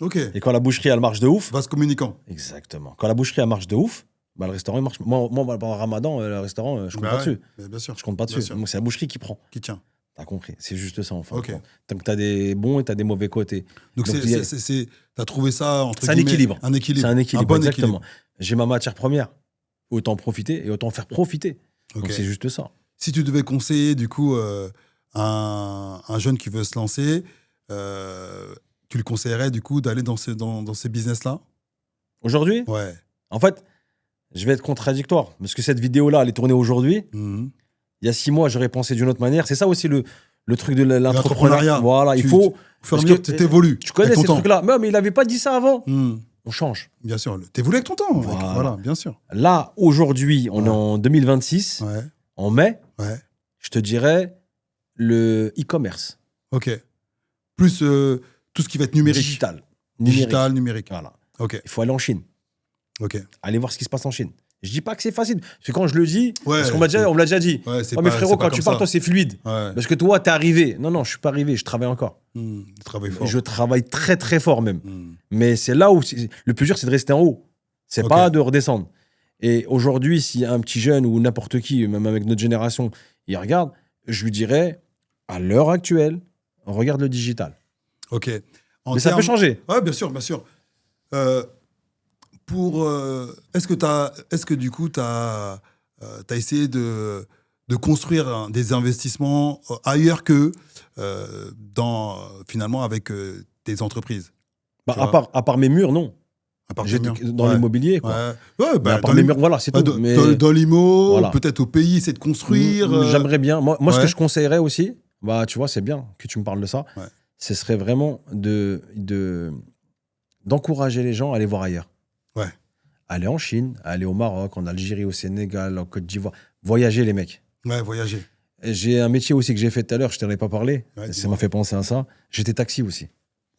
ok, Et quand la boucherie, elle marche de ouf, vase communicant. exactement. Quand la boucherie, elle marche de ouf, bah, le restaurant, il marche. Moi, pendant Ramadan, le restaurant, je compte Bah pas ouais, dessus. mais bien sûr, Je compte pas Bien dessus. sûr. Donc, c'est la boucherie qui prend. qui tient. T'as compris. C'est juste ça, en fait. Ok. Donc, t'as des bons et t'as des mauvais côtés. Donc, Donc, t'as trouvé ça, entre C'est un guillemets, équilibre. Un équilibre. C'est un équilibre, bon exactement. équilibre. J'ai ma matière première. Autant profiter et autant faire profiter. Ok. Donc, c'est juste ça. Si tu devais conseiller, du coup, un jeune qui veut se lancer, tu lui conseillerais, du coup, d'aller dans ces business-là? Aujourd'hui, Ouais. en fait, je vais être contradictoire. Parce que cette vidéo-là, elle est tournée aujourd'hui. Mhm. Il y a 6 mois, j'aurais pensé d'une autre manière. C'est ça aussi le truc de L'entrepreneuriat. l'entrepreneuriat. Voilà, il Tu- faut. Au fur et à parce mesure, que, tu t'évolues. Tu connais avec ces ton temps. trucs-là. Mais il n'avait pas dit ça avant. Mhm. On change. Bien sûr. T'évolues avec ton temps. Voilà. Voilà, bien sûr. Là, aujourd'hui, on Ouais. est en 2026. Ouais. En mai, Ouais. je te dirais le e-commerce. Ok. Plus tout ce qui va être numérique. Digital. Digital, numérique. Voilà. Ok. Il faut aller en Chine. Ok. Aller voir ce qui se passe en Chine. Je dis pas que c'est facile. Parce que quand je le dis, Ouais, parce qu'on me l'a déjà dit. Ouais, c'est Ouais, mais pas- frérot, c'est pas quand comme tu parles, ça. toi, c'est fluide. Ouais. Parce que toi, t'es arrivé. Non, non, je suis pas arrivé. Je travaille encore. Tu travailles fort. Je travaille très, très fort même. Mhm. Mais c'est là où le plus dur, c'est de rester en haut. C'est Ok. pas de redescendre. Et aujourd'hui, si un petit jeune ou n'importe qui, même avec notre génération, il regarde, je lui dirais, à l'heure actuelle, regarde le digital. Ok. En Mais ça peut termes- changer. Ouais, bien sûr, bien sûr. Est-ce que du coup, tu as essayé de construire des investissements ailleurs que finalement avec tes entreprises? Bah, Tu à part mes murs, non. À part J'étais tes miens. dans Ouais. l'immobilier, quoi. Ouais, ouais, Mais bah, à part mes murs, voilà, c'est tout. Mais dans l'IMO, Voilà. peut-être au pays, c'est de construire. j'aimerais bien. Moi ce ouais. que je conseillerais aussi, bah, tu vois, c'est bien que tu me parles de ça. Ouais. Ce serait vraiment d'encourager les gens à aller voir ailleurs. Ouais. Aller en Chine, aller au Maroc, en Algérie, au Sénégal, en Côte d'Ivoire. Voyager, les mecs. Ouais, voyager. Et j'ai un métier aussi que j'ai fait tout à l'heure, je t'en ai pas parlé. Ouais, Ça dis-moi. m'a fait penser à ça. J'étais taxi aussi.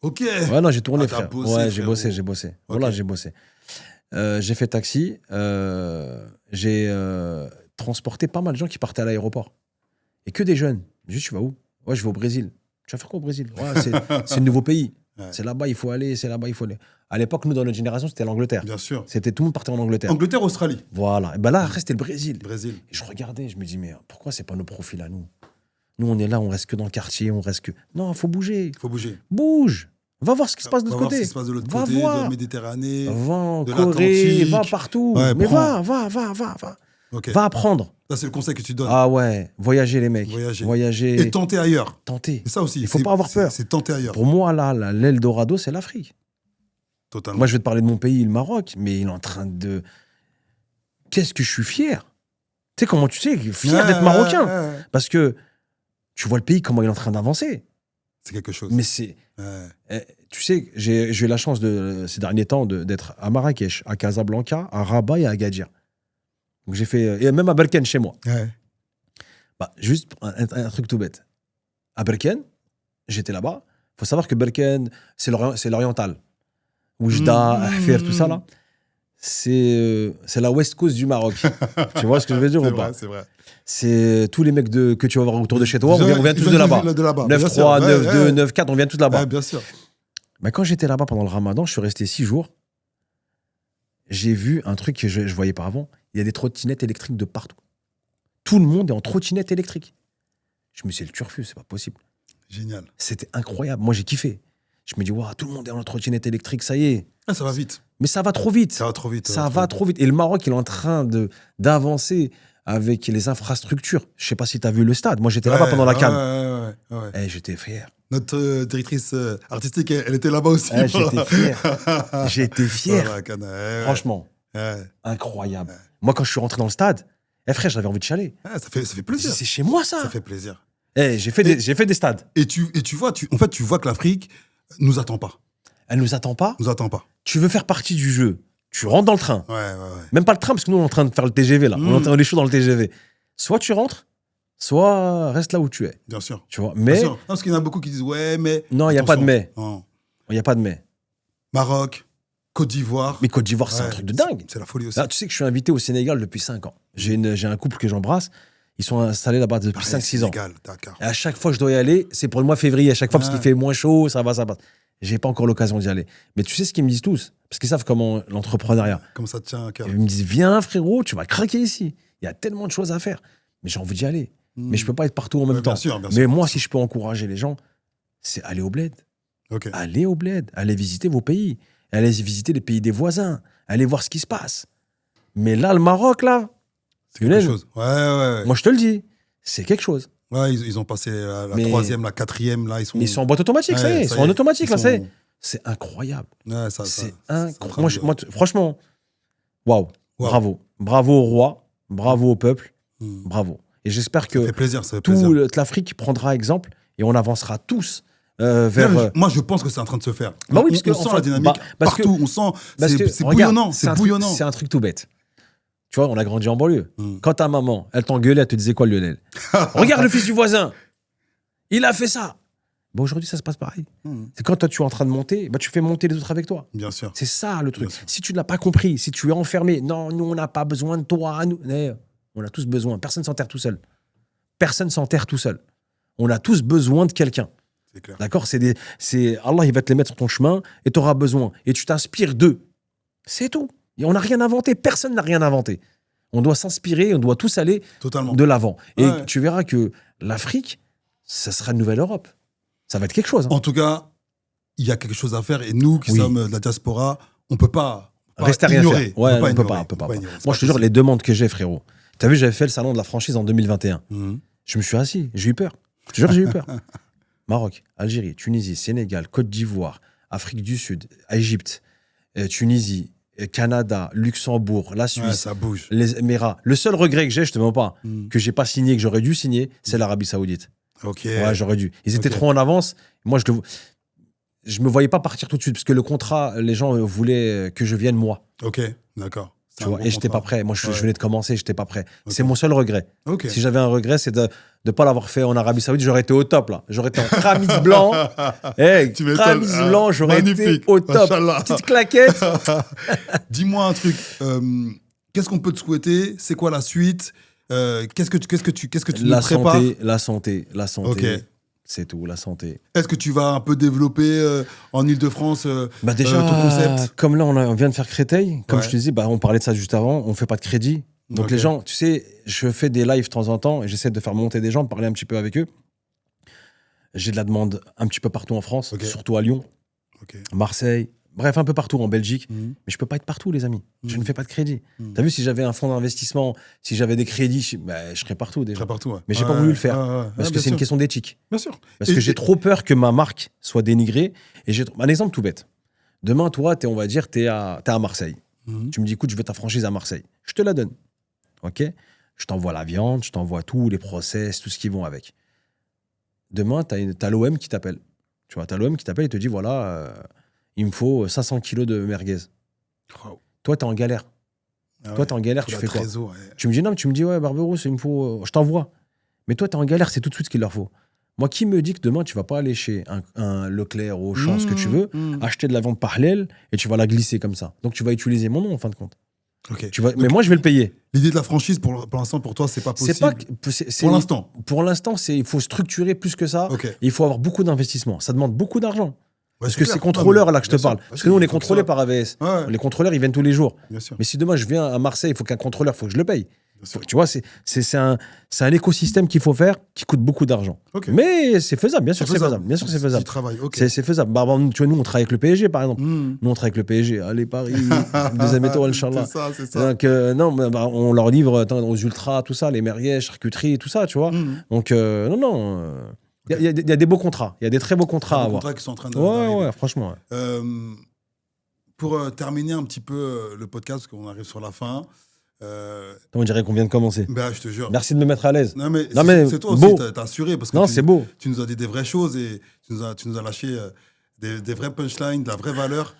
Ok. Ouais, non, j'ai tourné, Ah, t'as frère. bossé, Ouais, frérot. j'ai bossé. Ok. Voilà, j'ai bossé. J'ai fait taxi. J'ai transporté pas mal de gens qui partaient à l'aéroport. Et que des jeunes. Juste, tu vas où? Ouais, je vais au Brésil. Tu vas faire quoi au Brésil? Ouais, c'est le nouveau pays. Ouais. C'est là-bas, il faut aller, c'est là-bas, il faut aller. À l'époque, nous, dans notre génération, c'était l'Angleterre. Bien sûr. C'était tout le monde partait en Angleterre. Angleterre, Australie, Voilà. Et ben là, après, c'était le Brésil. Brésil. Et je regardais, je me dis, mais pourquoi c'est pas nos profils à nous? Nous, on est là, on reste que dans le quartier, on reste que. Non, faut bouger. Il faut bouger. Bouge. Va voir ce qui se passe de Va l'autre voir ce côté. qui se passe de l'autre Va côté, de voir. la Méditerranée. Va en de Corée, l'Atlantique. va partout. Ouais, mais prends. va. Ok. Va apprendre. Ça, c'est le conseil que tu donnes. Ah ouais, voyager les mecs. Voyager. Et tenter ailleurs. Tenter. Et ça aussi. Il faut c'est- pas avoir peur. C'est tenter ailleurs. Pour moi, là, l'Eldorado, c'est l'Afrique. Totalement. Moi, je vais te parler de mon pays, le Maroc, mais il est en train de... Qu'est-ce que je suis fier. Tu sais comment tu sais, fier Ouais, d'être marocain. ouais. Parce que tu vois le pays, comment il est en train d'avancer. C'est quelque chose. Mais c'est... Ouais. Tu sais, j'ai eu la chance ces derniers temps d'être à Marrakech, à Casablanca, à Rabat et à Agadir. Donc j'ai fait... Et même à Berkane, chez moi. Ouais. Bah, juste un truc tout bête. À Berkane, j'étais là-bas. Il faut savoir que Berkane, c'est l'oriental. Oujda, Ahfer, tout ça là. C'est la West Coast du Maroc. Tu vois ce que je veux dire C'est ou pas? vrai, c'est vrai. C'est tous les mecs que tu vas voir autour de chez toi, on vient Ils tous viennent de là-bas. De là-bas. Bien sûr. 9-3, Ouais, 9-2, ouais. 9-4, on vient tous de là-bas. Ouais, bien sûr. Mais quand j'étais là-bas pendant le ramadan, je suis resté 6 jours. J'ai vu un truc que je ne voyais pas avant. Il y a des trottinettes électriques de partout. Tout le monde est en trottinette électrique. Je me suis dit, le turfu, c'est pas possible. Génial. C'était incroyable. Moi, j'ai kiffé. Je me dis, waouh, tout le monde est en trottinette électrique, ça y est. Ah, ça va vite. Mais ça va trop vite. Ça va trop vite. Ça va trop vite. Et le Maroc, il est en train d'avancer avec les infrastructures. Je sais pas si tu as vu le stade. Moi, j'étais là-bas pendant la CAN. Ouais. J'étais fier. Notre directrice artistique, elle était là-bas aussi. J'étais fier. J'étais fier. Voilà, Cannes, ouais. Franchement, Ouais. incroyable. Ouais. Moi, quand je suis rentré dans le stade, frère, j'avais envie de chialer. Ouais, ça fait plaisir. C'est chez moi, ça. Ça fait plaisir. J'ai fait des stades. Et tu vois, en fait, tu vois que l'Afrique nous attend pas. Elle nous attend pas. Nous attend pas. Tu veux faire partie du jeu. Tu rentres dans le train. Ouais. Même pas le train, parce que nous, on est en train de faire le TGV, là. On est chaud dans le TGV. Soit tu rentres, soit reste là où tu es. Bien sûr. Tu vois. Bien Mais sûr. Non, parce qu'il y en a beaucoup qui disent ouais, mais. non, il n'y a pas de attention. mais. Non. Il n'y a pas de mais. Maroc, Côte d'Ivoire. Mais Côte d'Ivoire, c'est un Ouais, truc de dingue. C'est la folie aussi. Là, tu sais que je suis invité au Sénégal depuis 5 ans. J'ai un couple que j'embrasse. Ils sont installés là-bas depuis 5-6 ans. Sénégal, Dakar. Et à chaque fois que je dois y aller, c'est pour le mois de février. À chaque fois, parce Ouais. qu'il fait moins chaud, ça va. J'ai pas encore l'occasion d'y aller. Mais tu sais ce qu'ils me disent tous? Parce qu'ils savent comment l'entrepreneuriat. Comme ça te tient à cœur. Ils me disent, viens frérot, tu vas craquer ici. Il y a tellement de choses à faire. Mais j'ai envie d'y aller. Mais je peux pas être partout en même Ouais, temps. Bien sûr, bien Mais sûr. moi, si je peux encourager les gens, c'est aller au bled. Ok. Allez au bled. Allez visiter vos pays. Allez visiter les pays des voisins. Allez voir ce qui se passe. Mais là, le Maroc, là, C'est quelque Younes, chose. Ouais. moi je te le dis, c'est quelque chose. Ouais, ils ont passé la Mais- 3e, la 4e, là, ils sont. Mais ils sont en boîte automatique, ça y est. Ils sont en automatique, là, ça y est. C'est incroyable. Ouais, C'est ça incroyable. Franchement, waouh. Wow. Bravo. Bravo au roi. Bravo au peuple. Hmm. Bravo. Et j'espère Ça que fait plaisir, ça fait plaisir. toute l'Afrique prendra exemple et on avancera tous vers. Moi, je pense que c'est en train de se faire. Bah oui, on parce que, sent enfin, la dynamique bah, parce partout. On sent. parce que, C'est regarde, bouillonnant. C'est bouillonnant. C'est un truc tout bête. Tu vois, on a grandi en banlieue. Hmm. Quand ta maman, elle t'engueulait, elle te disait quoi, Lionel? Regarde le fils du voisin. Il a fait ça. Bon, aujourd'hui, ça se passe pareil. Hmm. C'est quand toi, tu es en train de monter, bah, tu fais monter les autres avec toi. Bien sûr. C'est ça le truc. Bien sûr. Si tu ne l'as pas compris, si tu es enfermé, non, nous, on n'a pas besoin de toi. Nous. On a tous besoin. Personne ne s'enterre tout seul. Personne ne s'enterre tout seul. On a tous besoin de quelqu'un. C'est clair. D'accord? Allah, il va te les mettre sur ton chemin et tu auras besoin. Et tu t'inspires d'eux. C'est tout. Et on n'a rien inventé. Personne n'a rien inventé. On doit s'inspirer, on doit tous aller Totalement. de l'avant. Et Ouais. tu verras que l'Afrique, ça sera une nouvelle Europe. Ça va être quelque chose. Hein. En tout cas, il y a quelque chose à faire. Et nous, qui Oui. sommes de la diaspora, on peut pas Rester à rien ignorer. faire. Ouais, on peut ignorer. pas. ignorer. C'est Moi, pas je te jure, possible. les demandes que j'ai, frérot. T'as vu, j'avais fait le salon de la franchise en 2021. Mhm. Je me suis assis, j'ai eu peur. Je te jure, j'ai eu peur. Maroc, Algérie, Tunisie, Sénégal, Côte d'Ivoire, Afrique du Sud, Égypte, Tunisie, Canada, Luxembourg, la Ouais, Suisse, ça bouge. les Émirats. Le seul regret que j'ai, je te mens pas, Mhm. que j'ai pas signé, que j'aurais dû signer, c'est l'Arabie Saoudite. Ok. Ouais, j'aurais dû. Ils étaient Ok. trop en avance. Moi, je me voyais pas partir tout de suite parce que le contrat, les gens voulaient que je vienne moi. Ok. D'accord. C'est Tu un vois, bon et j'étais pas contrat. prêt. Moi, je Ouais. venais de commencer, j'étais pas prêt. Ok. C'est mon seul regret. Ok. Si j'avais un regret, c'est de ne pas l'avoir fait en Arabie Saoudite, j'aurais été au top là. J'aurais été en tramis blanc. Hey, Tu m'étonnes. tramis Ah, blanc, j'aurais été magnifique. au top. Machallah. Petite claquette. Dis-moi un truc. Qu'est-ce qu'on peut te souhaiter? C'est quoi la suite? Qu'est-ce que tu nous La prépares? santé. Ok. C'est tout, la santé. Est-ce que tu vas un peu développer en Ile-de-France Bah déjà, ton concept? comme là, on vient de faire Créteil, comme Ouais. je te disais, bah, on parlait de ça juste avant, on fait pas de crédit. Donc Ok. les gens, tu sais, je fais des lives de temps en temps et j'essaie de faire monter des gens, de parler un petit peu avec eux. J'ai de la demande un petit peu partout en France, Ok. surtout à Lyon, Ok. Marseille, bref, un peu partout en Belgique. Mhm. Mais je peux pas être partout, les amis. Je Mhm. ne fais pas de crédit. Mhm. T'as vu, si j'avais un fonds d'investissement, si j'avais des crédits, je serais partout déjà. Très partout. Ouais. Mais j'ai pas voulu le faire. bien Parce que c'est une sûr. question d'éthique. Bien sûr. Parce Et- que j'ai trop peur que ma marque soit dénigrée. Et un exemple tout bête. Demain, toi, on va dire, t'es à Marseille. Mhm. Tu me dis, écoute, je veux ta franchise à Marseille. Je te la donne. OK? Je t'envoie la viande, je t'envoie tous les process, tout ce qui vont avec. Demain, t'as l'OM qui t'appelle. Tu vois, t'as l'OM qui t'appelle et te dit, voilà, il me faut 500 kilos de merguez. Wow. Toi, t'es en galère. Ah Toi, ouais. t'es en galère, Tout tu la fais quoi? trésor, ouais. Tu me dis, non, tu me dis, ouais, Barberousse, il me faut. Je t'envoie. Mais toi, t'es en galère, c'est tout de suite ce qu'il leur faut. Moi, qui me dit que demain, tu vas pas aller chez un Leclerc ou Auchan, ce que tu veux, Mhm. acheter de la viande parallèle et tu vas la glisser comme ça. Donc, tu vas utiliser mon nom en fin de compte. Ok. Mais moi, je vais le payer. L'idée de la franchise, pour l'instant, pour toi, c'est pas possible. C'est pas. Pour l'instant. Pour l'instant, il faut structurer plus que ça. Ok. Et il faut avoir beaucoup d'investissement. Ça demande beaucoup d'argent. Ouais, Parce que clair. c'est contrôleur là que je te Bien sûr. parle. Bien Parce sûr, que nous, on il est faut que contrôlé ça- par AVS. Ouais, Les contrôleurs, ils viennent tous les jours. bien sûr. Mais si demain, je viens à Marseille, il faut qu'un contrôleur, il faut que je le paye. Tu vois, c'est un écosystème qu'il faut faire qui coûte beaucoup d'argent. Ok. Mais c'est faisable, bien sûr c'est faisable. Bien sûr c'est faisable. Tu travailles, ok. C'est faisable. Bah, tu vois, nous, on travaille avec le PSG, par exemple. Nous, on travaille avec le PSG. Allez, Paris, deuxième étoile, Inch'Allah. C'est ça. Donc, non, bah, on leur livre aux ultras, tout ça, les merguez, charcuterie, tout ça, tu vois. Donc, non. Il y a des beaux contrats. Il y a des très beaux contrats à Des avoir. contrats qui sont en train Ouais, franchement. Pour terminer un petit peu le podcast, parce qu'on arrive sur la fin. On dirait qu'on vient de commencer. Bah, je te jure. Merci de me mettre à l'aise. Non, mais c'est toi beau. aussi, t'as assuré. Parce que Non, c'est beau. Tu nous as dit des vraies choses et tu nous as lâché des vraies punchlines, de la vraie valeur.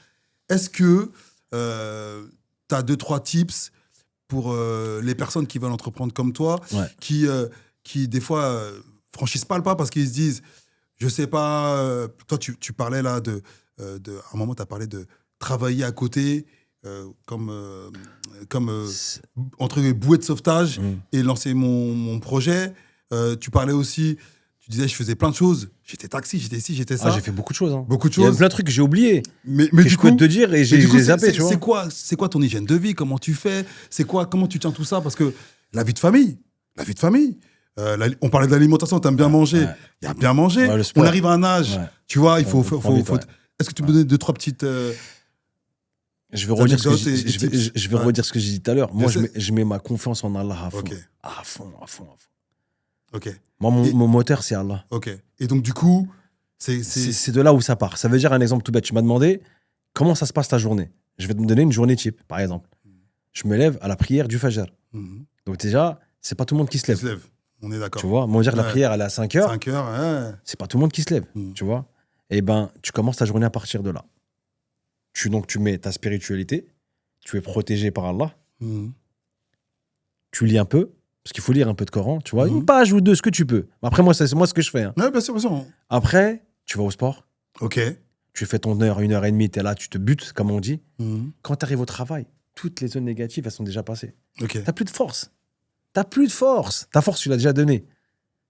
Est-ce que tu as 2-3 tips pour les personnes qui veulent entreprendre comme toi, qui des fois franchissent pas le pas parce qu'ils se disent, je sais pas, toi tu parlais là à un moment tu as parlé de travailler à côté comme entre les bouées de sauvetage et lancer mon projet. Tu parlais aussi, tu disais je faisais plein de choses, j'étais taxi, j'étais ci, j'étais ça. J'ai fait beaucoup de choses. Beaucoup de Il y a choses. plein de trucs que j'ai oubliés. Mais que du je coup, peux te dire et j'ai zappé, tu vois. c'est quoi ton hygiène de vie? Comment tu fais? Comment tu tiens tout ça? Parce que la vie de famille. On parlait de l'alimentation, t'aimes bien manger. Il y a bien manger. Ouais, le sport. On arrive à un âge, tu vois, il faut. Est-ce que tu peux donner 2-3 petites. Je vais redire anecdotes redire ce que j'ai dit tout à l'heure. Moi, Je sais. je mets ma confiance en Allah à fond. Ok. À fond. Ok. Moi, mon moteur, c'est Allah. Ok. Et donc, du coup, C'est de là où ça part. Ça veut dire un exemple tout bête. Tu m'as demandé comment ça se passe ta journée. Je vais te donner une journée type, par exemple. Je me lève à la prière du Fajr. Donc déjà, c'est pas tout le monde qui se lève. On est d'accord. Tu vois, moi, dire que la prière, elle est à 5 heures. 5 heures, ouais. C'est pas tout le monde qui se lève. Tu vois. Et ben, tu commences ta journée à partir de là. Tu mets ta spiritualité. Tu es protégé par Allah. Tu lis un peu. Parce qu'il faut lire un peu de Coran, tu vois, une page ou deux, ce que tu peux. Après, moi, c'est ce que je fais. Hein. Ouais, bien sûr. Après, tu vas au sport. Ok. Tu fais ton heure, 1h30, t'es là, tu te butes, comme on dit. Quand tu arrives au travail, toutes les zones négatives, elles sont déjà passées. Ok. T'as plus de force. Ta force, tu l'as déjà donnée.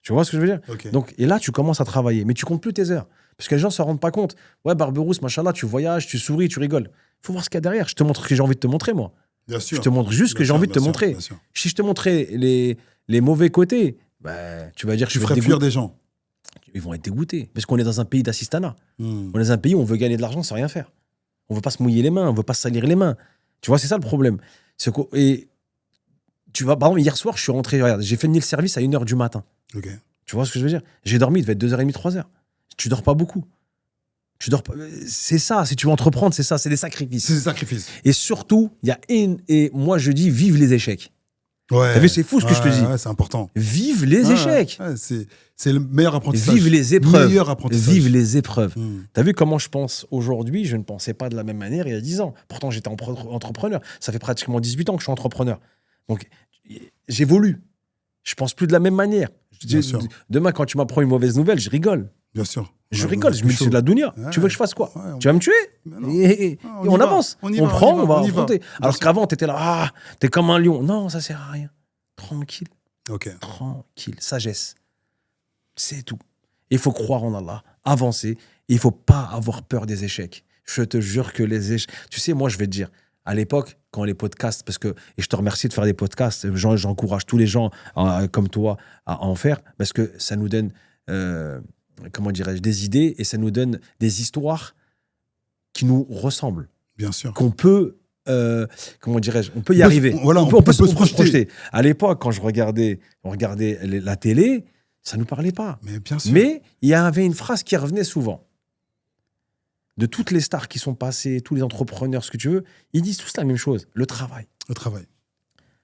Tu vois ce que je veux dire? Ok. Donc, et là, tu commences à travailler. Mais tu comptes plus tes heures. Parce que les gens ne s'en rendent pas compte. Ouais, Barberousse, machallah, tu voyages, tu souris, tu rigoles. Il faut voir ce qu'il y a derrière. Je te montre ce que j'ai envie de te montrer, moi. Bien sûr. Je te montre juste ce que j'ai envie de te montrer. Si je te montrais les mauvais côtés, bah, tu vas dire que tu ferais fuir des gens. Ils vont être dégoûtés. Parce qu'on est dans un pays d'assistanat. On est dans un pays où on veut gagner de l'argent sans rien faire. On veut pas se mouiller les mains, on veut pas se salir les mains. Tu vois, c'est ça le problème. Et tu vois, par exemple, hier soir, je suis rentré, regarde, j'ai fini le service à 1h du matin. Ok. Tu vois ce que je veux dire? J'ai dormi, il devait être 2h30, 3h. Tu dors pas beaucoup. C'est ça, si tu veux entreprendre, c'est ça, c'est des sacrifices. C'est des sacrifices. Et surtout, et moi je dis, vive les échecs. Ouais. T'as vu, c'est fou ce que je te dis. Ouais, c'est important. Vive les échecs. Ouais, c'est le meilleur apprentissage. Vive les épreuves. Meilleur apprentissage. Vive les épreuves. T'as vu comment je pense aujourd'hui? Je ne pensais pas de la même manière il y a 10 ans. Pourtant, j'étais entrepreneur. Ça fait pratiquement 18 ans que je suis entrepreneur. Donc, j'évolue. Je pense plus de la même manière. Demain, quand tu m'apprends une mauvaise nouvelle, je rigole. Bien sûr. Je rigole, je me dis c'est de la dounia. Tu veux que je fasse quoi? Tu vas me tuer? Et on avance. On prend, on va affronter. Alors qu'avant, t'étais là, t'es comme un lion. Non, ça sert à rien. Tranquille. Ok. Tranquille. Sagesse. C'est tout. Il faut croire en Allah, avancer. Il faut pas avoir peur des échecs. Je te jure que les échecs... Tu sais, moi, je vais te dire, à l'époque, quand les podcasts, et je te remercie de faire des podcasts, j'encourage tous les gens comme toi à en faire, parce que ça nous donne... comment dirais-je, des idées et ça nous donne des histoires qui nous ressemblent. Bien sûr. Qu'on peut, comment dirais-je, on peut y arriver. On peut se projeter. À l'époque, quand on regardait la télé, ça ne nous parlait pas. Mais bien sûr. Mais il y avait une phrase qui revenait souvent. De toutes les stars qui sont passées, tous les entrepreneurs, ce que tu veux, ils disent tous la même chose, le travail. Le travail.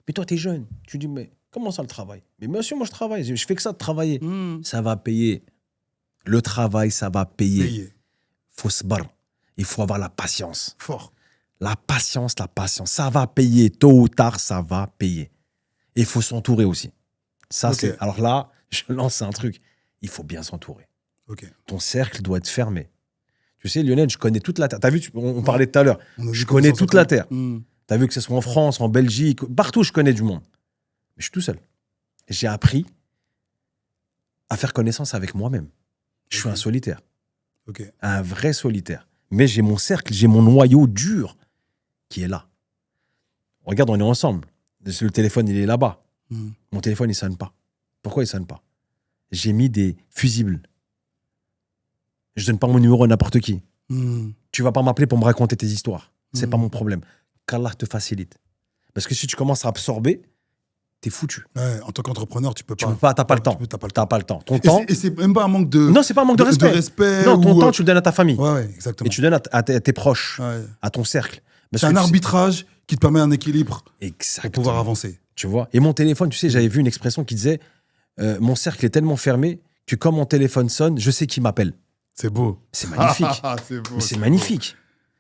Mais toi, tu es jeune. Tu dis, mais comment ça le travail? Mais monsieur, moi, je travaille. Je fais que ça de travailler. Ça va payer. Le travail, ça va payer. Faut se battre. Il faut avoir la patience. Fort. La patience. Ça va payer. Tôt ou tard, ça va payer. Et il faut s'entourer aussi. Ça, Okay. Alors là, je lance un truc. Il faut bien s'entourer. Okay. Ton cercle doit être fermé. Tu sais, Lionel, je connais toute la Terre. T'as vu, on parlait tout à l'heure. Je connais toute la Terre. T'as vu que ce soit en France, en Belgique, partout, je connais du monde. Mais je suis tout seul. J'ai appris à faire connaissance avec moi-même. Je suis un solitaire. Un vrai solitaire. Mais j'ai mon cercle, j'ai mon noyau dur qui est là. Regarde, on est ensemble. Le téléphone, il est là-bas. Mon téléphone, il sonne pas. Pourquoi il sonne pas? J'ai mis des fusibles. Je donne pas mon numéro à n'importe qui. Tu vas pas m'appeler pour me raconter tes histoires. C'est pas mon problème. Qu'Allah te facilite. Parce que si tu commences à absorber, t'es foutu. Ouais, en tant qu'entrepreneur, tu peux Tu pas. peux pas, t'as pas le temps. T'as pas le temps. Ton temps. Et c'est même pas un manque de. Non, c'est pas un manque de respect. Non, ton temps, tu le donnes à ta famille. Ouais, exactement. Et tu donnes à tes proches, Ouais. à ton cercle. C'est un arbitrage qui te permet un équilibre Exactement. pour pouvoir avancer. Tu vois. Et mon téléphone, tu sais, j'avais vu une expression qui disait mon cercle est tellement fermé que quand mon téléphone sonne, je sais qui m'appelle. C'est beau. C'est magnifique. C'est beau. Mais c'est magnifique.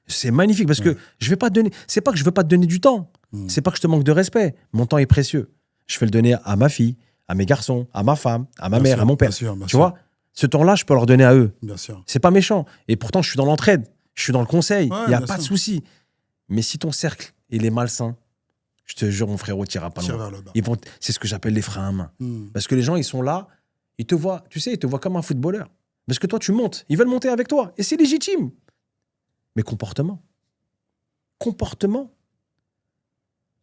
C'est magnifique parce que je vais pas te donner. C'est pas que je veux pas te donner du temps. C'est pas que je te manque de respect. Mon temps est précieux. Je vais le donner à ma fille, à mes garçons, à ma femme, à ma mère, à mon père. Bien sûr. Tu vois. Ce temps-là, je peux leur donner à eux. Bien sûr. C'est pas méchant. Et pourtant, je suis dans l'entraide. Je suis dans le conseil. Ouais, Il y a bien pas de sûr. souci. Mais si ton cercle il est malsain, je te jure, mon frérot, tu iras pas Tire loin. vers le bas. C'est ce que j'appelle les freins à main. Parce que les gens, ils sont là, ils te voient, tu sais, ils te voient comme un footballeur. Parce que toi, tu montes. Ils veulent monter avec toi. Et c'est légitime. Mais comportement.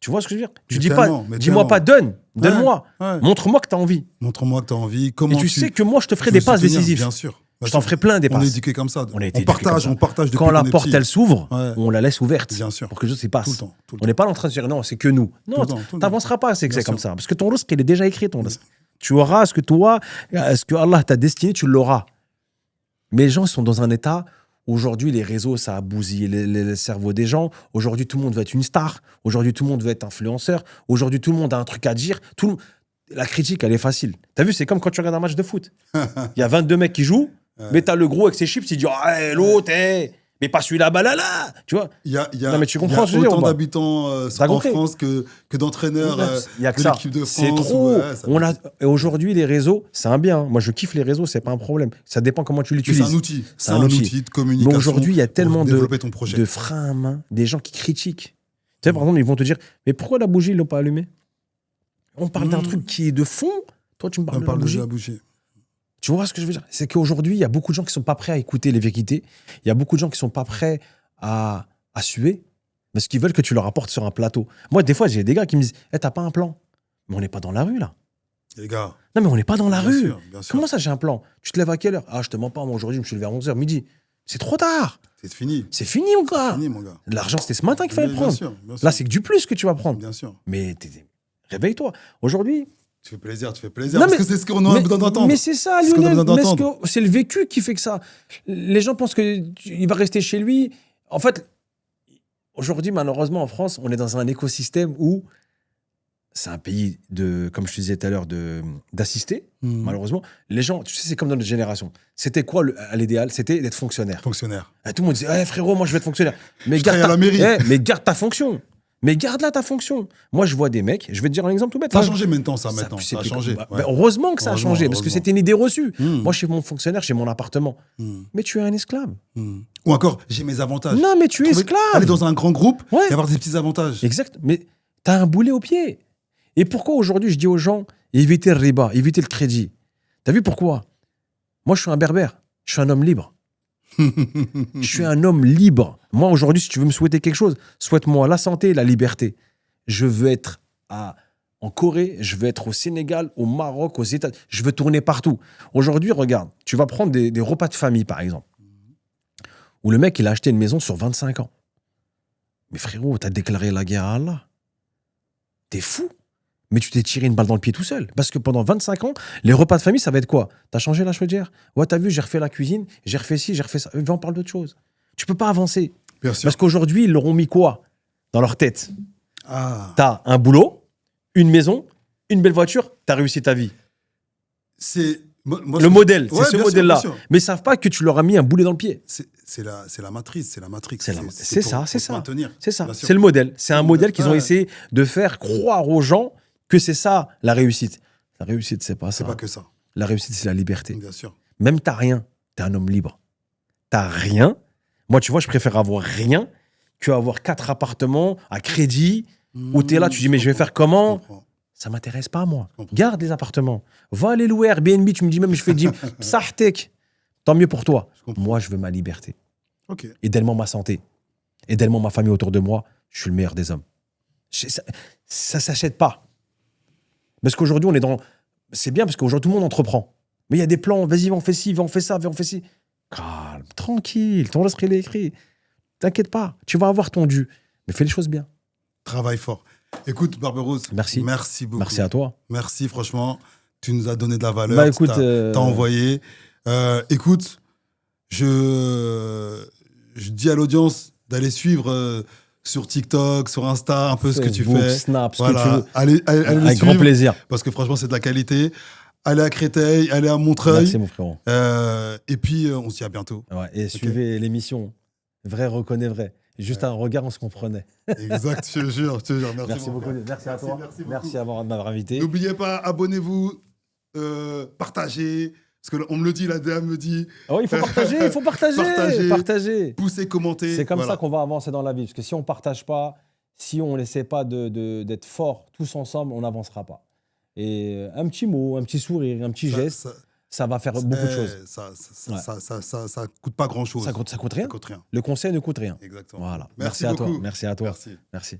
Tu vois ce que je veux dire? Tu dis pas, dis-moi pas donne-moi. Ouais. Montre-moi que tu as envie. Montre-moi que tu as envie. Et Comment tu sais que moi, je te ferai des passes décisives. Bien sûr. Je t'en ferai plein des On est passes. éduqué comme ça. On a été éduqués comme ça. On partage depuis Quand la qu'on est porte, petit. elle s'ouvre, Ouais. on la laisse ouverte. Bien sûr. Pour que les autres s'y passent. Tout le temps. On n'est pas en train de dire non, c'est que nous. Non, Tout le temps. t'avanceras pas, c'est que Bien c'est comme sûr. ça. Parce que ton risque, il est déjà écrit, ton risque. Tu auras ce que Allah t'a destiné, tu l'auras. Mais les gens sont dans un état, aujourd'hui, les réseaux, ça a bousillé le cerveau des gens. Aujourd'hui, tout le monde veut être une star. Aujourd'hui, tout le monde veut être influenceur. Aujourd'hui, tout le monde a un truc à dire. La critique, elle est facile. T'as vu, c'est comme quand tu regardes un match de foot. Il y a 22 mecs qui jouent, mais t'as le gros avec ses chips, il dit « Ah, l'autre, mais pas celui-là, bah là !» Tu vois. Non, mais tu comprends ce que je veux dire autant ou pas? d'habitants en France que d'entraîneurs Il y a que de ça. l'équipe de France. C'est trop. Ouais, Et aujourd'hui, les réseaux, c'est un bien. Moi, je kiffe les réseaux, c'est pas un problème. Ça dépend comment tu l'utilises. C'est un outil. C'est un outil de communication. Mais aujourd'hui, il y a tellement pour développer ton projet. de freins à main, des gens qui critiquent. Tu sais, par exemple, ils vont te dire « Mais pourquoi la bougie, ils l'ont pas allumée ?» On parle d'un truc qui est de fond. Toi, tu me parles On de parle la de bougie. la bougie. Tu vois ce que je veux dire? C'est qu'aujourd'hui, il y a beaucoup de gens qui sont pas prêts à écouter les vérités. Il y a beaucoup de gens qui sont pas prêts à suer parce qu'ils veulent que tu leur apportes sur un plateau. Moi, des fois, j'ai des gars qui me disent « T'as pas un plan ?» Mais on n'est pas dans la rue, là. Les gars. Non, mais on n'est pas dans la Bien rue. sûr, bien sûr. Comment ça, j'ai un plan? Tu te lèves à quelle heure? Ah, je te mens pas, moi, aujourd'hui, je me suis levé à 11h, midi. C'est trop tard. C'est fini. C'est fini, mon gars. Fini, mon gars. L'argent, c'était ce matin qu'il fallait Bien prendre. sûr, bien sûr. Là, c'est que du plus que tu vas prendre. Bien sûr. Mais réveille-toi. Aujourd'hui. Tu fais plaisir. Non, Non, parce que c'est ce qu'on a besoin d'entendre. Mais c'est ça, C'est ce qu'on a Lionel. besoin Mais d'entendre. c'est le vécu qui fait que ça. Les gens pensent qu'il va rester chez lui. En fait, aujourd'hui, malheureusement, en France, on est dans un écosystème où c'est un pays comme je te disais tout à l'heure, d'assister. Malheureusement, les gens, tu sais, c'est comme dans notre génération. C'était quoi l'idéal? C'était d'être fonctionnaire. Fonctionnaire. Et tout le monde disait, frérot, moi je vais être fonctionnaire. Mais travaille à la mairie. Mais garde ta fonction. Mais garde là ta fonction. Moi, je vois des mecs, je vais te dire un exemple tout bête. Ça a Là, changé maintenant, ça c'est a plus changé. comme- Ouais. heureusement que ça a Heureusement, changé, parce que heureusement. c'était une idée reçue. Mmh. Moi, je suis mon fonctionnaire, j'ai mon appartement. Mais tu es un esclave. Ou encore, j'ai mes avantages. Non, mais tu es Trouver- esclave. Aller dans un grand groupe Ouais. et avoir des petits avantages. Exact. Mais tu as un boulet au pied. Et pourquoi aujourd'hui, je dis aux gens, évitez le riba, évitez le crédit. T'as vu pourquoi? Moi, je suis un berbère. Je suis un homme libre. Je suis un homme libre. Moi, aujourd'hui, si tu veux me souhaiter quelque chose, souhaite-moi la santé et la liberté. Je veux être en Corée, je veux être au Sénégal, au Maroc, aux États-Unis. Je veux tourner partout. Aujourd'hui, regarde, tu vas prendre des repas de famille, par exemple, où le mec, il a acheté une maison sur 25 ans. Mais frérot, t'as déclaré la guerre à Allah. T'es fou. Mais tu t'es tiré une balle dans le pied tout seul. Parce que pendant 25 ans, les repas de famille, ça va être quoi? T'as changé la chaudière? Ouais, t'as vu, j'ai refait la cuisine, j'ai refait ci, j'ai refait ça. Viens, on parle d'autre chose. Tu peux pas avancer. Bien sûr. Parce qu'aujourd'hui, ils leur ont mis quoi dans leur tête? Ah, T'as un boulot, une maison, une belle voiture, t'as réussi ta vie. c'est moi, Le modèle, Ouais, c'est ce bien sûr, modèle-là. bien sûr. Mais ils savent pas que tu leur as mis un boulet dans le pied. C'est la matrice, c'est la matrix. C'est pour ça, c'est se ça. maintenir. C'est ça, Bien sûr. c'est le modèle. C'est un modèle qu'ils ont Ouais. essayé de faire croire aux gens que c'est ça, la réussite. La réussite, c'est pas ça. C'est pas que ça, La réussite, c'est la liberté. bien sûr. Même t'as rien, t'es un homme libre. T'as rien. Moi, tu vois, je préfère avoir rien que avoir 4 appartements à crédit où t'es là, tu dis, mais je vais faire comment? Ça m'intéresse pas, moi. comprends. Garde les appartements. Va aller louer Airbnb, tu me dis même, je fais 10. Psahtek. Tant mieux pour toi. comprends. Moi, je veux ma liberté. Ok. Aide-moi ma santé. Aide-moi ma famille autour de moi. Je suis le meilleur des hommes. Ça s'achète pas. Parce qu'aujourd'hui, on est dans. C'est bien parce qu'aujourd'hui, tout le monde entreprend. Mais il y a des plans, vas-y, on fait ci, on fait ça, on fait ci. Calme, tranquille, ton esprit, il est écrit. T'inquiète pas, tu vas avoir ton dû. Mais fais les choses bien. Travaille fort. Écoute, Barberousse, Merci. merci beaucoup. Merci à toi. Merci, franchement. Tu nous as donné de la valeur. Bah écoute, t'as envoyé. Écoute, je dis à l'audience d'aller suivre sur TikTok, sur Insta, un peu ce que tu Facebook, fais. Snap, ce Voilà. que tu veux. Allez le Avec grand suivre, plaisir. parce que franchement, c'est de la qualité. Allez à Créteil, allez à Montreuil. Merci mon frérot. Et puis, on se dit à bientôt. Ouais, et suivez l'émission. Vrai reconnaît vrai. Juste un regard, on se comprenait. Exact, je te jure. Merci mon beaucoup. frère. Merci à toi. Merci beaucoup. Merci de m'avoir invité. N'oubliez pas, abonnez-vous, partagez. Parce qu'on me le dit, la DM me dit. Oh, il faut partager, il faut partager. Partager. Poussez, commentez. C'est comme voilà. ça qu'on va avancer dans la vie. Parce que si on ne partage pas, si on n'essaie pas d'être forts tous ensemble, on n'avancera pas. Et un petit mot, un petit sourire, un petit geste, ça va faire beaucoup de choses. Ça coûte pas grand-chose. Ça coûte rien. Ça coûte rien. Le conseil ne coûte rien. Exactement. Voilà. Merci à beaucoup. toi. Merci à toi. Merci. Merci.